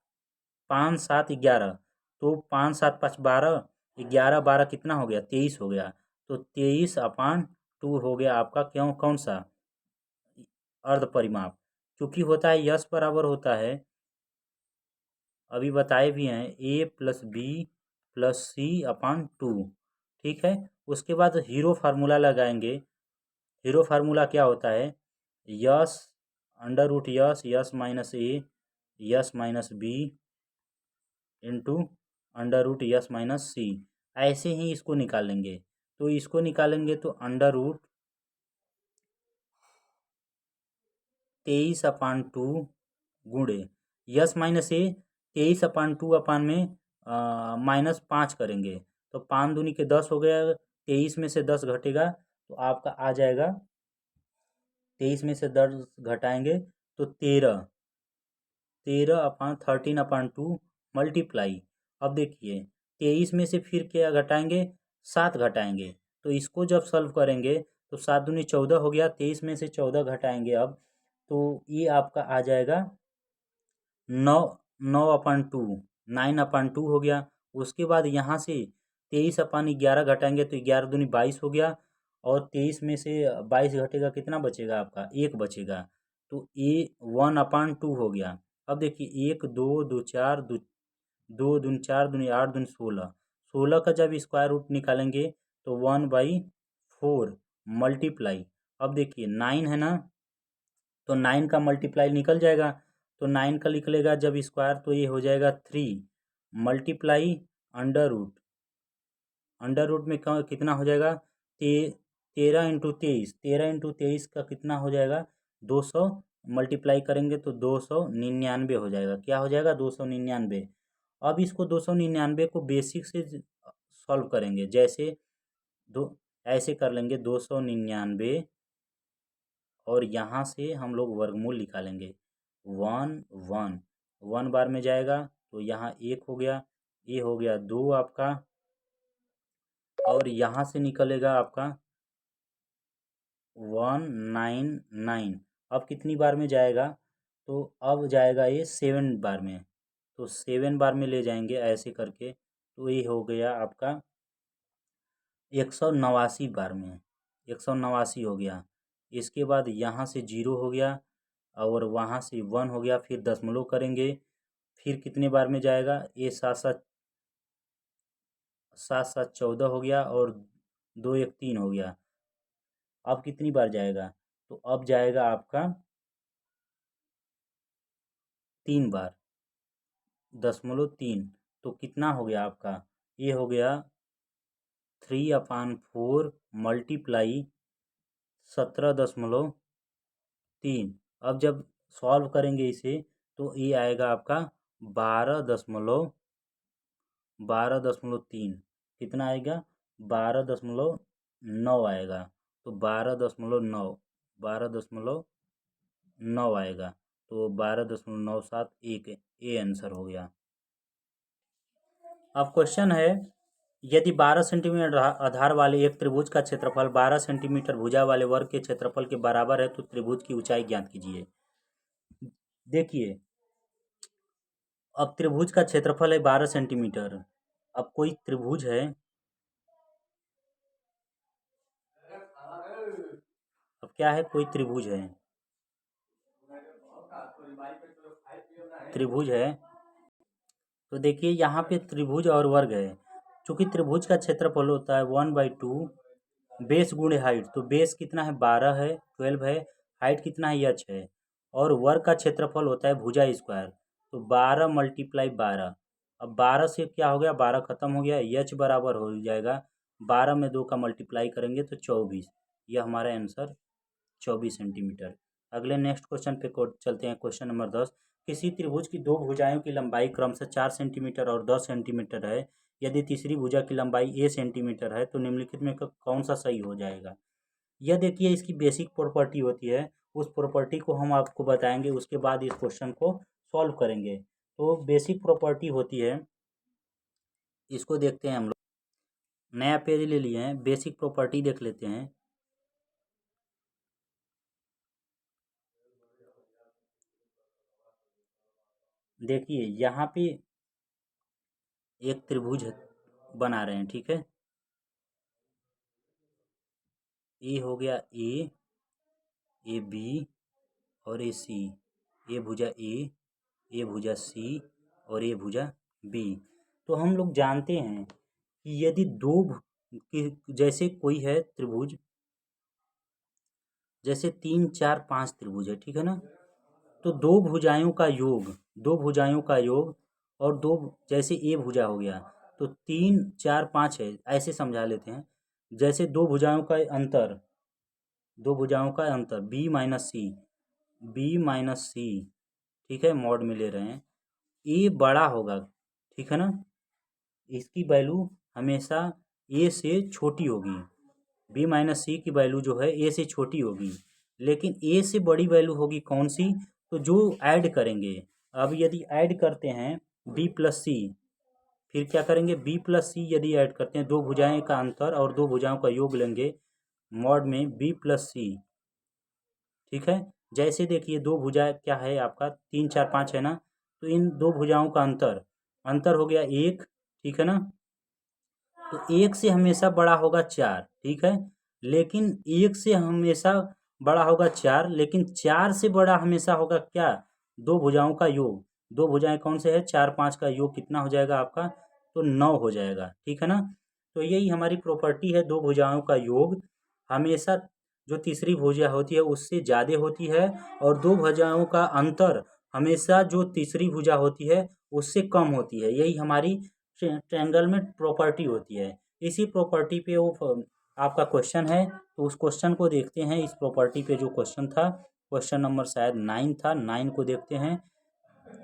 5, 7, 11। तो 5, 7, 5, 12, 11, 12 कितना हो गया? 23 हो गया। तो 23/2 हो गया आपका। क्यों? कौन सा? अर्ध परिमाप। क्योंकि होता है यश बराबर होता है, अभी बताए भी हैं, A+B+C/2। ठीक है। उसके बाद हीरो फार्मूला लगाएंगे। हीरो फार्मूला क्या होता है? S √ S, yes minus A, S minus B into √ S minus C. ऐसे ही इसको निकालेंगे। तो इसको निकालेंगे तो √23/2 गुणे यस माइनस ए, 23/2 अपान में -5 करेंगे तो 5 दूनी के 10 हो गया। 23 में से 10 घटेगा तो आपका आ जाएगा, 23 में से 10 घटाएंगे तो 13, 13/13/2 मल्टीप्लाई। अब देखिए 23 में से फिर क्या घटाएंगे? 7 घटाएंगे। तो इसको जब सॉल्व करेंगे तो 7 दूनी 14 हो गया। 23 में से 14 घटाएंगे अब, तो ये आपका आ जाएगा 9/2, 9/2 हो गया। उसके बाद यहाँ से 23/11 घटाएंगे तो 11 दूनी 22 हो गया। और 23 में से 22 घटेगा, कितना बचेगा आपका? 1 बचेगा। तो ये 1/2 हो गया। अब देखिए 1, 2, 2, 4, 2 दूनी 4, दूनी 8, दूनी 16। 16 का जब स्क्वायर रूट निकालेंगे तो 1/4 मल्टीप्लाई। अब देखिए 9 है ना, तो 9 का मल्टीप्लाई निकल जाएगा। तो 9 का निकलेगा जब स्क्वायर तो ये हो जाएगा 3 मल्टीप्लाई अंडर रूट में कितना हो जाएगा? 13 × 23, 13 × 23 का कितना हो जाएगा? 200। मल्टीप्लाई करेंगे तो 299 हो जाएगा। क्या हो जाएगा? 299। अब इसको 299 को बेसिक से सॉल्व करेंगे। जैसे दो ऐसे कर लेंगे 299, और यहाँ से हम लोग वर्गमूल निकालेंगे। 1, 1, 1 बार में जाएगा तो यहाँ 1 हो गया, ये हो गया 2 आपका, और यहाँ से निकलेगा आपका 199। अब कितनी बार में जाएगा? तो अब जाएगा ये 7 बार में। तो 7 बार में ले जाएंगे ऐसे करके, तो ये हो गया आपका 189 बार में। 189 हो गया। इसके बाद यहाँ से 0 हो गया, और वहाँ से 1 हो गया। फिर दशमलव करेंगे, फिर कितने बार में जाएगा? ये 7, 7, 7, 7, 14 हो गया, और 2, 1, 3 हो गया। अब कितनी बार जाएगा? तो अब जाएगा आपका 3 बार। 3.3, तो कितना हो गया आपका, ये हो गया 3/4 मल्टीप्लाई 17.3। अब जब सॉल्व करेंगे इसे तो ये आएगा आपका 12.3। कितना आएगा, 12.9 आएगा। तो 12.9 आएगा। तो 12.97 एक ए आंसर हो गया। अब क्वेश्चन है, यदि 12 सेंटीमीटर आधार वाले एक त्रिभुज का क्षेत्रफल 12 सेंटीमीटर भुजा वाले वर्ग के क्षेत्रफल के बराबर है तो त्रिभुज की ऊंचाई ज्ञात कीजिए। देखिए, अब त्रिभुज का क्षेत्रफल है 12 सेंटीमीटर। अब कोई त्रिभुज है, अब क्या है, कोई त्रिभुज है, त्रिभुज है। तो देखिए यहाँ पे त्रिभुज और वर्ग है। चूंकि त्रिभुज का क्षेत्रफल होता है 1/2 बेस गुणे हाइट, तो बेस कितना है, 12 है, 12 है, हाइट कितना है, h है, और वर्ग का क्षेत्रफल होता है भुजा स्क्वायर, तो 12 × 12। अब 12 से क्या हो गया, 12 खत्म हो गया, h बराबर हो जाएगा 12 में 2 का मल्टीप्लाई करेंगे तो 24। यह हमारा आंसर 24 सेंटीमीटर। अगले नेक्स्ट क्वेश्चन पे चलते हैं। क्वेश्चन नंबर 10, किसी त्रिभुज की दो भुजाओं की लंबाई क्रमशः 4 सेंटीमीटर और 10 सेंटीमीटर है। यदि तीसरी भुजा की लंबाई a सेंटीमीटर है तो निम्नलिखित में कौन सा सही हो जाएगा। यह देखिए इसकी बेसिक प्रॉपर्टी होती है, उस प्रॉपर्टी को हम आपको बताएंगे, उसके बाद इस क्वेश्चन को सॉल्व करेंगे। तो बेसिक प्रॉपर्टी होती है, इसको देखते हैं हम लोग, नया पेज ले लिए हैं, बेसिक प्रॉपर्टी देख लेते हैं। देखिए यहाँ पे एक त्रिभुज बना रहे हैं, ठीक है, ए हो गया ए बी और ए सी, ए भुजा ए भुजा सी और ए भुजा बी। तो हम लोग जानते हैं कि यदि जैसे कोई है त्रिभुज, जैसे 3 4 5 त्रिभुज है, ठीक है ना, तो दो भुजाओं का योग और दो, जैसे ए भुजा हो गया तो 3 4 5 है, ऐसे समझा लेते हैं। जैसे दो भुजाओं का अंतर बी माइनस सी, ठीक है, मॉड में ले रहे हैं, ए बड़ा होगा, ठीक है ना, इसकी वैल्यू हमेशा ए से छोटी होगी, b-c की वैल्यू जो है ए से छोटी होगी, लेकिन ए से बड़ी वैल्यू होगी कौन सी, तो जो ऐड करेंगे। अब यदि ऐड करते हैं b+c, फिर क्या करेंगे, b+c यदि ऐड करते हैं, दो भुजाएं का अंतर और दो भुजाओं का योग लेंगे मॉड में b+c, ठीक है। जैसे देखिए दो भुजा क्या है आपका, 3 4 5 है ना, तो इन दो भुजाओं का अंतर हो गया 1, ठीक है ना, तो 1 से हमेशा बड़ा होगा 4, ठीक है, लेकिन 1 से हमेशा बड़ा होगा 4, लेकिन 4 से बड़ा हमेशा होगा क्या, दो भुजाओं का योग। दो भुजाएं कौन से है, 4 5 का योग कितना हो जाएगा आपका, तो 9 हो जाएगा, ठीक है ना। तो यही हमारी प्रॉपर्टी है, दो भुजाओं का योग हमेशा जो तीसरी भुजा होती है उससे ज़्यादा होती है, और दो भुजाओं का अंतर हमेशा जो तीसरी भुजा होती है उससे कम होती है। यही हमारी ट्रायंगल में प्रॉपर्टी होती है। इसी प्रॉपर्टी पे वो आपका क्वेश्चन है, तो उस क्वेश्चन को देखते हैं। इस प्रॉपर्टी पे जो क्वेश्चन था, क्वेश्चन नंबर शायद 9 था, 9 को देखते हैं,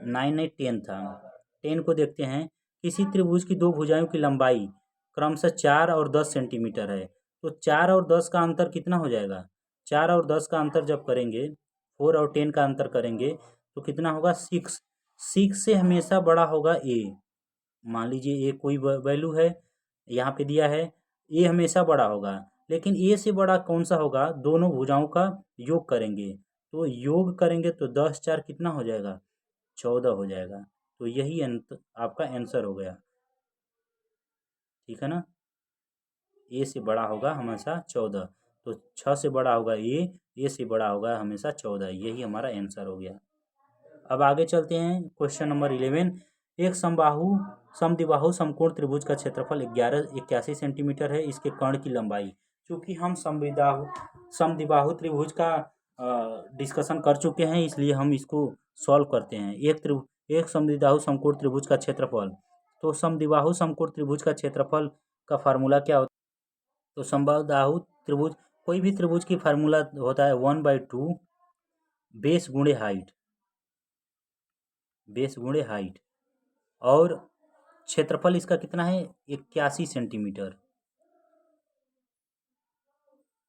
9 नहीं 10 था, 10 को देखते हैं। किसी त्रिभुज की दो भुजाओं की लंबाई क्रमशः 4 और 10 सेंटीमीटर है, तो 4 और 10 का अंतर कितना हो जाएगा, 4 और 10 का अंतर जब करेंगे, 4 और 10 का अंतर करेंगे तो कितना होगा, 6 से हमेशा बड़ा होगा ए। मान लीजिए ए कोई वैल्यू है यहाँ पे दिया है, ए हमेशा बड़ा होगा, लेकिन ए से बड़ा कौन सा होगा, दोनों भुजाओं का योग करेंगे, तो योग करेंगे तो 10 4 कितना हो जाएगा, 14 हो जाएगा। तो यही आपका आंसर हो गया, ठीक है ना, ए से बड़ा होगा हमेशा 14, तो 6 से बड़ा होगा ए से बड़ा होगा हमेशा 14, यही हमारा आंसर हो गया। अब आगे चलते हैं, क्वेश्चन नंबर 11, एक समद्विबाहु समकोण त्रिभुज का क्षेत्रफल 1181 सेंटीमीटर है, इसके कर्ण की लंबाई। क्योंकि हम समद्विबाहु त्रिभुज का डिस्कशन कर चुके हैं, इसलिए हम इसको सॉल्व करते हैं। एक समद्विबाहु समकोण त्रिभुज का क्षेत्रफल। तो समद्विबाहु समकोण त्रिभुज का क्षेत्रफल का फार्मूला क्या होता है? तो समबाहु त्रिभुज, कोई भी त्रिभुज की फार्मूला होता है 1/2 बेस गुणे हाइट, बेस गुणे हाइट। और क्षेत्रफल इसका कितना है? 81 सेंटीमीटर।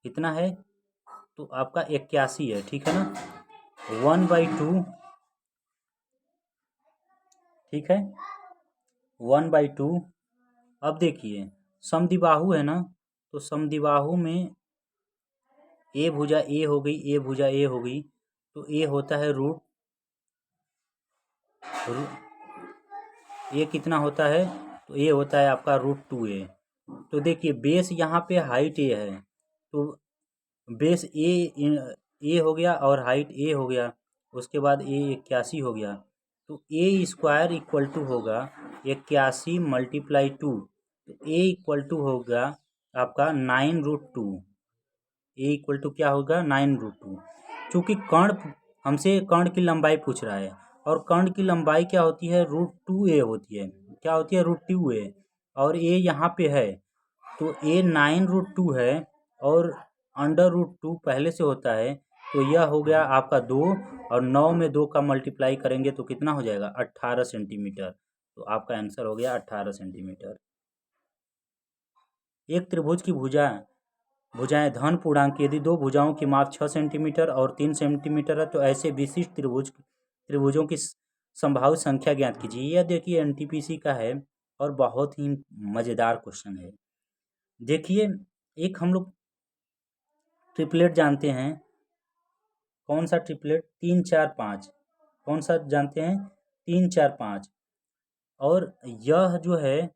कितना है? तो आपका 81 है, ठीक है ना। 1/2, ठीक है, 1/2। अब देखिए समद्विबाहु है ना, तो समद्विबाहु में ए भुजा ए हो गई, ए भुजा ए हो गई, तो ए होता है ए कितना होता है? तो ए होता है आपका √2a। तो देखिए बेस यहाँ पे हाइट ए है, तो बेस ए हो गया और हाइट ए हो गया, उसके बाद ए 81 हो गया, तो ए स्क्वायर इक्वल टू होगा 81 × 2। तो ए इक्वल टू होगा आपका 9√2। ए इक्वल टू क्या होगा? 9√2। चूँकि कर्ण हमसे कर्ण की लंबाई पूछ रहा है, और कर्ण की लंबाई क्या होती है? √2a होती है। क्या होती है? √2a। और ए यहाँ पे है, तो ए 9√2 है, और √2 पहले से होता है, तो यह हो गया आपका 2, और 9 में 2 का मल्टीप्लाई करेंगे तो कितना हो जाएगा? 18 सेंटीमीटर। तो आपका आंसर हो गया 18 सेंटीमीटर। एक त्रिभुज की भुजाएं धन पूर्णांक, यदि दो भुजाओं की माप 6 सेंटीमीटर और 3 सेंटीमीटर है, तो ऐसे विशिष्ट त्रिभुजों की संभावित संख्या ज्ञात कीजिए। यह देखिए एनटीपीसी का है, और बहुत ही मज़ेदार क्वेश्चन है। देखिए एक हम लोग ट्रिपलेट जानते हैं। कौन सा ट्रिपलेट? 3 4 5। कौन सा जानते हैं? 3 4 5। और यह जो है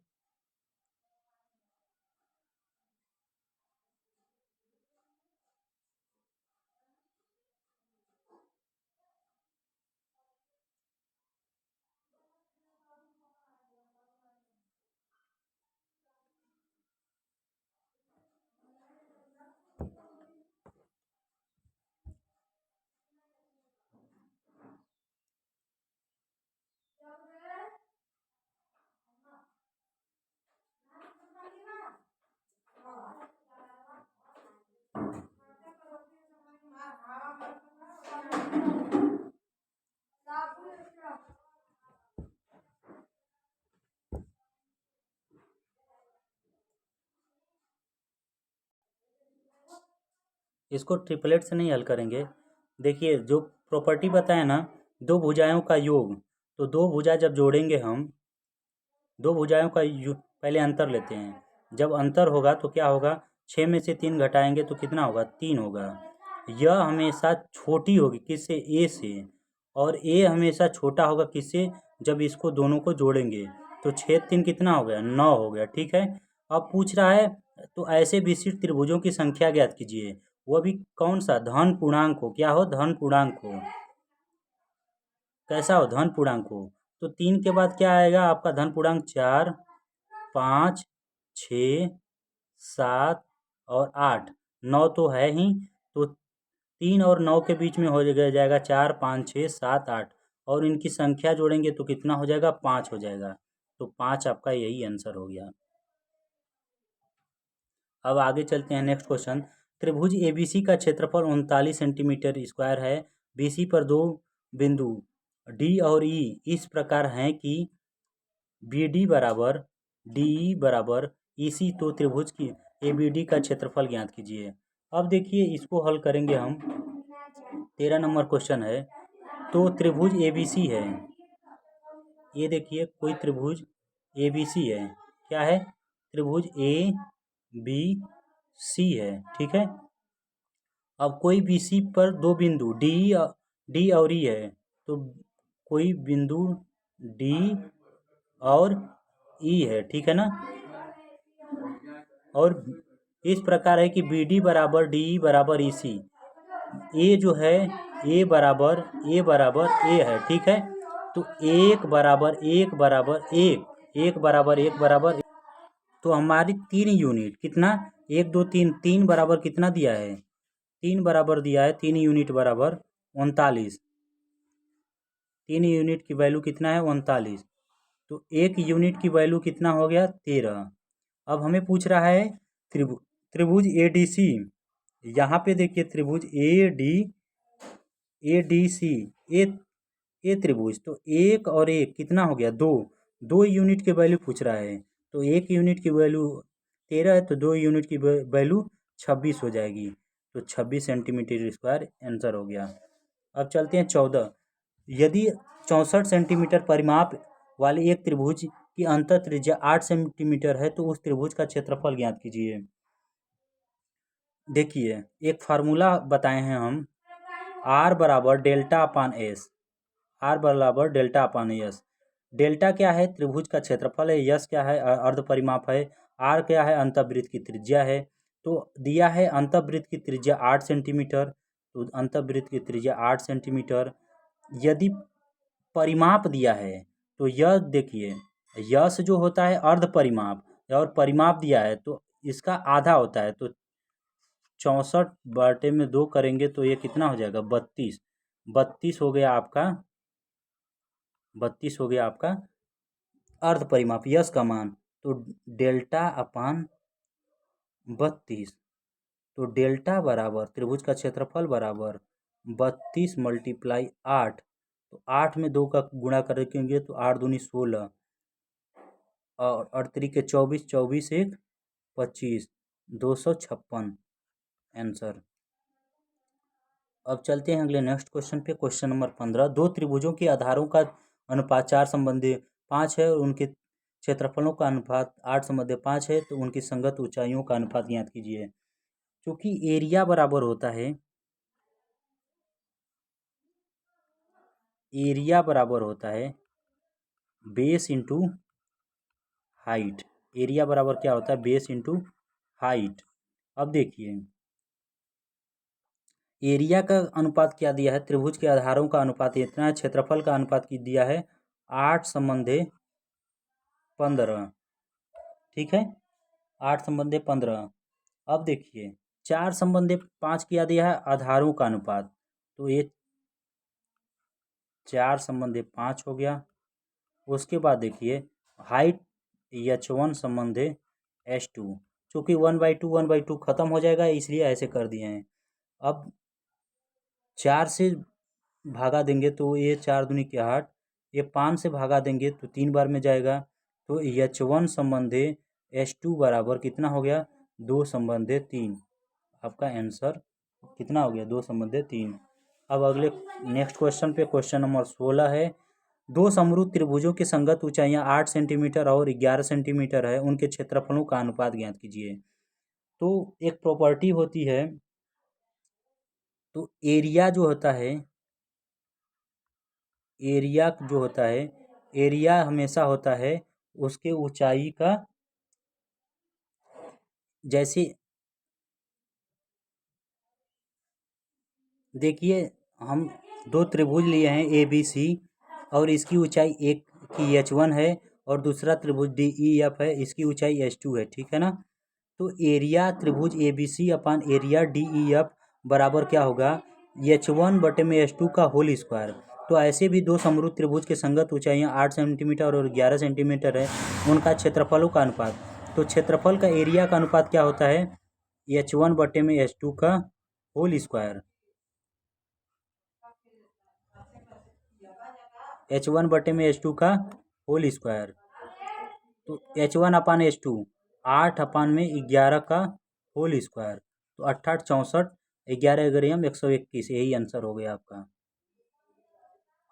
इसको ट्रिपलेट से नहीं हल करेंगे। देखिए जो प्रॉपर्टी बताए ना, दो भुजाओं का योग, तो दो भुजा जब जोड़ेंगे हम, दो भुजाओं का पहले अंतर लेते हैं। जब अंतर होगा तो क्या होगा? 6 में से 3 घटाएंगे तो कितना होगा? 3 होगा। यह हमेशा छोटी होगी किससे? ए से। और ए हमेशा छोटा होगा किससे? जब इसको दोनों को जोड़ेंगे। तो 6 3 कितना हो गया? 9 हो गया, ठीक है। अब पूछ रहा है तो ऐसे विशिष्ट त्रिभुजों की संख्या ज्ञात कीजिए। वह भी कौन सा? धन पूर्णांक हो। क्या हो? धन पूर्णांक हो। कैसा हो? धन पूर्णांक हो। तो 3 के बाद क्या आएगा आपका? धन पूर्णांक 4 5 6 7 और 8। 9 तो है ही, तो 3 और 9 के बीच में हो जाएगा 4 5 6 7 8, और इनकी संख्या जोड़ेंगे तो कितना हो जाएगा? 5 हो जाएगा। तो 5 आपका यही आंसर हो गया। अब आगे चलते हैं नेक्स्ट क्वेश्चन। त्रिभुज एबीसी का क्षेत्रफल 39 सेंटीमीटर स्क्वायर है। बीसी पर दो बिंदु डी और ई इस प्रकार हैं कि बी डी बराबर डी ई बराबर ई सी। तो त्रिभुज की ए बी डी का क्षेत्रफल ज्ञात कीजिए। अब देखिए इसको हल करेंगे हम। 13 नंबर क्वेश्चन है। तो त्रिभुज ए बी सी है। ये देखिए कोई त्रिभुज ए बी सी है। क्या है? त्रिभुज ए बी सी है, ठीक है। अब कोई भी सी पर दो बिंदु डी और ई है, तो कोई बिंदु डी और ई है, ठीक है ना। और इस प्रकार है कि बी डी बराबर डी ई बराबर ई सी। ए जो है ए बराबर ए है, ठीक है। तो एक बराबर एक बराबर एक बराबर एक बराबर, तो हमारी 3 यूनिट कितना? 1 2 3, 3 बराबर कितना दिया है? 3 बराबर दिया है। 3 यूनिट बराबर 39। 3 यूनिट की वैल्यू कितना है 39, तो 1 यूनिट की वैल्यू कितना हो गया 13। अब हमें पूछ रहा है त्रिभुज ए डी सी, यहाँ पे देखिए त्रिभुज ए डी सी, ए त्रिभुज, तो एक और एक कितना हो गया 2, 2 यूनिट की वैल्यू पूछ रहा है, तो 1 यूनिट की वैल्यू 13 है, तो 2 यूनिट की वैल्यू 26 हो जाएगी, तो 26 सेंटीमीटर स्क्वायर आंसर हो गया। अब चलते हैं 14, यदि 64 सेंटीमीटर परिमाप वाले एक त्रिभुज की अंतः त्रिज्या 8 सेंटीमीटर है, तो उस त्रिभुज का क्षेत्रफल ज्ञात कीजिए। देखिए एक फार्मूला बताए हैं हम, आर बराबर डेल्टा अपान एस, आर बराबर डेल्टा अपान एस। डेल्टा क्या है त्रिभुज का क्षेत्रफल है, यस क्या है अर्ध परिमाप है, आर क्या है अंतःवृत्त की त्रिज्या है। तो दिया है अंतःवृत्त की त्रिज्या 8 सेंटीमीटर, तो अंतःवृत्त की त्रिज्या 8 सेंटीमीटर। यदि परिमाप दिया है तो यह देखिए, यस जो होता है अर्ध परिमाप, और परिमाप दिया है तो इसका आधा होता है, तो 64/2 करेंगे तो ये कितना हो जाएगा 32, 32 हो गया आपका, 32 हो गया आपका अर्ध परिमाप यस का मान। तो डेल्टा अपान 32, तो डेल्टा बराबर त्रिभुज का क्षेत्रफल बराबर 32 मल्टीप्लाई 8, तो 8 में 2 का गुणा करेंगे तो 8 दूनी 16, और तरीके 24, 24 एक 25, 256 आंसर। अब चलते हैं अगले नेक्स्ट क्वेश्चन पे, क्वेश्चन नंबर 15, दो त्रिभुजों के आधारों का अनुपात 4 संबंधी 5 है और उनके क्षेत्रफलों का अनुपात 8 संबंधी 5 है, तो उनकी संगत ऊंचाइयों का अनुपात ज्ञात कीजिए। क्योंकि एरिया बराबर होता है, एरिया बराबर होता है बेस इंटू हाइट, एरिया बराबर क्या होता है बेस इंटू हाइट। अब देखिए एरिया का अनुपात क्या दिया है, त्रिभुज के आधारों का अनुपात इतना है, क्षेत्रफल का अनुपात की दिया है 8 संबंधी 15, ठीक है 8 संबंधी 15। अब देखिए 4 संबंधी 5 किया दिया है आधारों का अनुपात, तो ये 4 संबंधी 5 हो गया। उसके बाद देखिए हाइट h1 संबंधी h2, चूँकि 1/2 खत्म हो जाएगा इसलिए ऐसे कर दिए हैं। अब 4 से भागा देंगे तो ये 4 दूनी के 8, ये 5 से भागा देंगे तो 3 बार में जाएगा, तो h1 संबंधी h2 बराबर कितना हो गया 2 संबंधी 3, आपका आंसर कितना हो गया 2 संबंधी 3। अब अगले नेक्स्ट क्वेश्चन पे, क्वेश्चन नंबर 16 है, दो समरूप त्रिभुजों की संगत ऊंचाइयां 8 सेंटीमीटर और 11 सेंटीमीटर है, उनके क्षेत्रफलों का अनुपात ज्ञात कीजिए। तो एक प्रॉपर्टी होती है, तो एरिया जो होता है, एरिया जो होता है, एरिया हमेशा होता है उसके ऊंचाई का, जैसे देखिए हम दो त्रिभुज लिए हैं ए बी सी, और इसकी ऊंचाई एक की h1 है और दूसरा त्रिभुज डी ई एफ है, इसकी ऊंचाई h2 है, ठीक है ना। तो एरिया त्रिभुज A B C upon area D E F बराबर क्या होगा h1 बटे में h2 का होल स्क्वायर। तो ऐसे भी दो समरूप त्रिभुज के संगत ऊंचाइयाँ 8 सेंटीमीटर और 11 सेंटीमीटर है, उनका क्षेत्रफलों का अनुपात, तो क्षेत्रफल का एरिया का अनुपात क्या होता है h1 बटे में h2 का होल स्क्वायर, h1 बटे में h2 का होल स्क्वायर। तो h1 अपान h2 8 अपान में 11 का होल स्क्वायर, तो 8 8 64, 11 11 121, यही आंसर हो गया आपका।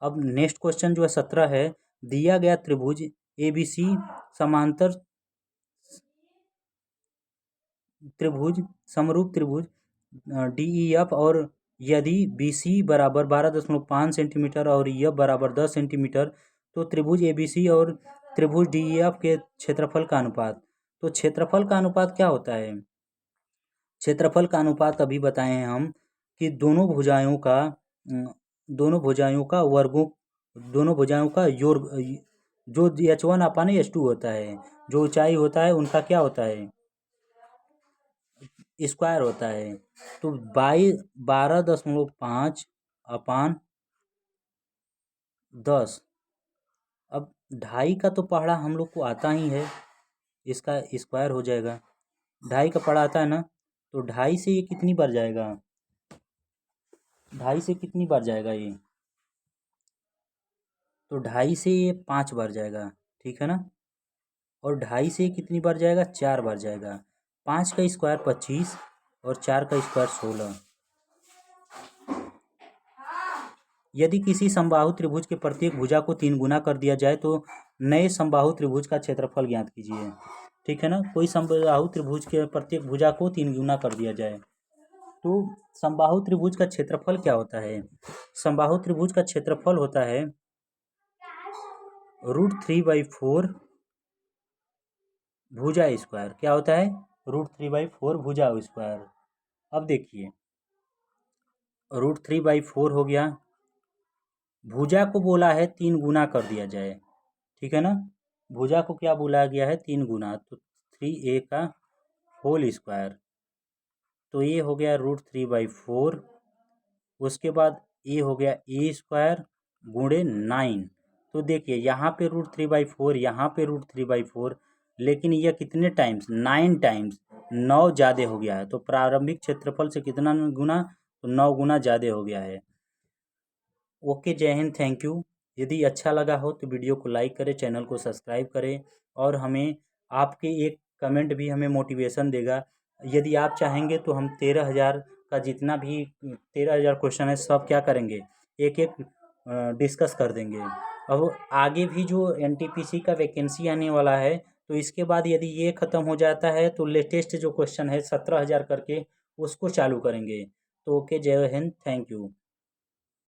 अब नेक्स्ट क्वेश्चन जो है 17 है, दिया गया त्रिभुज ए बी सी समांतर त्रिभुज समरूप त्रिभुज डी ई एफ, और यदि बी सी बराबर 12.5 सेंटीमीटर और एफ बराबर 10 सेंटीमीटर, तो त्रिभुज ए बी सी और त्रिभुज डी ई एफ के क्षेत्रफल का अनुपात। तो क्षेत्रफल का अनुपात क्या होता है, क्षेत्रफल का अनुपात अभी बताए हैं हम कि दोनों भुजाओं का वर्गों, दोनों भुजाओं का योग, जो h1 अपान h2 होता है, जो ऊंचाई होता है उनका क्या होता है स्क्वायर होता है। तो 12.5 अपान 10। अब 2.5 का तो पहाड़ा हम लोग को आता ही है, इसका स्क्वायर हो जाएगा। 2.5 का पहाड़ा आता है ना, तो 2.5 से ये कितनी बार जाएगा, 2.5 से कितनी बार जाएगा ये, तो 2.5 से ये 5 बार जाएगा, ठीक है ना। और 2.5 से कितनी बार जाएगा, 4 बार जाएगा। 5 का स्क्वायर 25 और 4 का स्क्वायर 16। यदि किसी समबाहु त्रिभुज के प्रत्येक भुजा को 3 गुना कर दिया जाए तो नए समबाहु त्रिभुज का क्षेत्रफल ज्ञात कीजिए, ठीक है ना। कोई समबाहु त्रिभुज के प्रत्येक भुजा को 3 गुना कर दिया जाए तो समबाहु त्रिभुज का क्षेत्रफल क्या होता है। समबाहु त्रिभुज का क्षेत्रफल होता है √3/4 भुजा स्क्वायर। क्या होता है, √3/4 भुजा स्क्वायर। अब देखिए √3/4 हो गया, भुजा को बोला है 3 गुना कर दिया जाए, ठीक है ना। भुजा को क्या बोला गया है, 3 गुना, तो 3a का होल स्क्वायर, तो ये हो गया √3/4। उसके बाद ये हो गया a स्क्वायर गुणे 9। तो देखिए यहाँ पे √3/4, यहाँ पे √3/4, लेकिन यह कितने टाइम्स, 9 टाइम्स, 9 ज़्यादा हो गया है। तो प्रारंभिक क्षेत्रफल से कितना गुना, तो 9 गुना ज़्यादा हो गया है। ओके, जय हिंद, थैंक यू। यदि अच्छा लगा हो तो वीडियो को लाइक करें, चैनल को सब्सक्राइब करें, और हमें आपके एक कमेंट भी हमें मोटिवेशन देगा। यदि आप चाहेंगे तो हम 13,000 का जितना भी 13,000 क्वेश्चन है सब क्या करेंगे, एक एक डिस्कस कर देंगे। अब आगे भी जो NTPC का वैकेंसी आने वाला है, तो इसके बाद यदि ये ख़त्म हो जाता है तो लेटेस्ट जो क्वेश्चन है 17,000 करके उसको चालू करेंगे। तो ओके, जय हिंद, थैंक यू।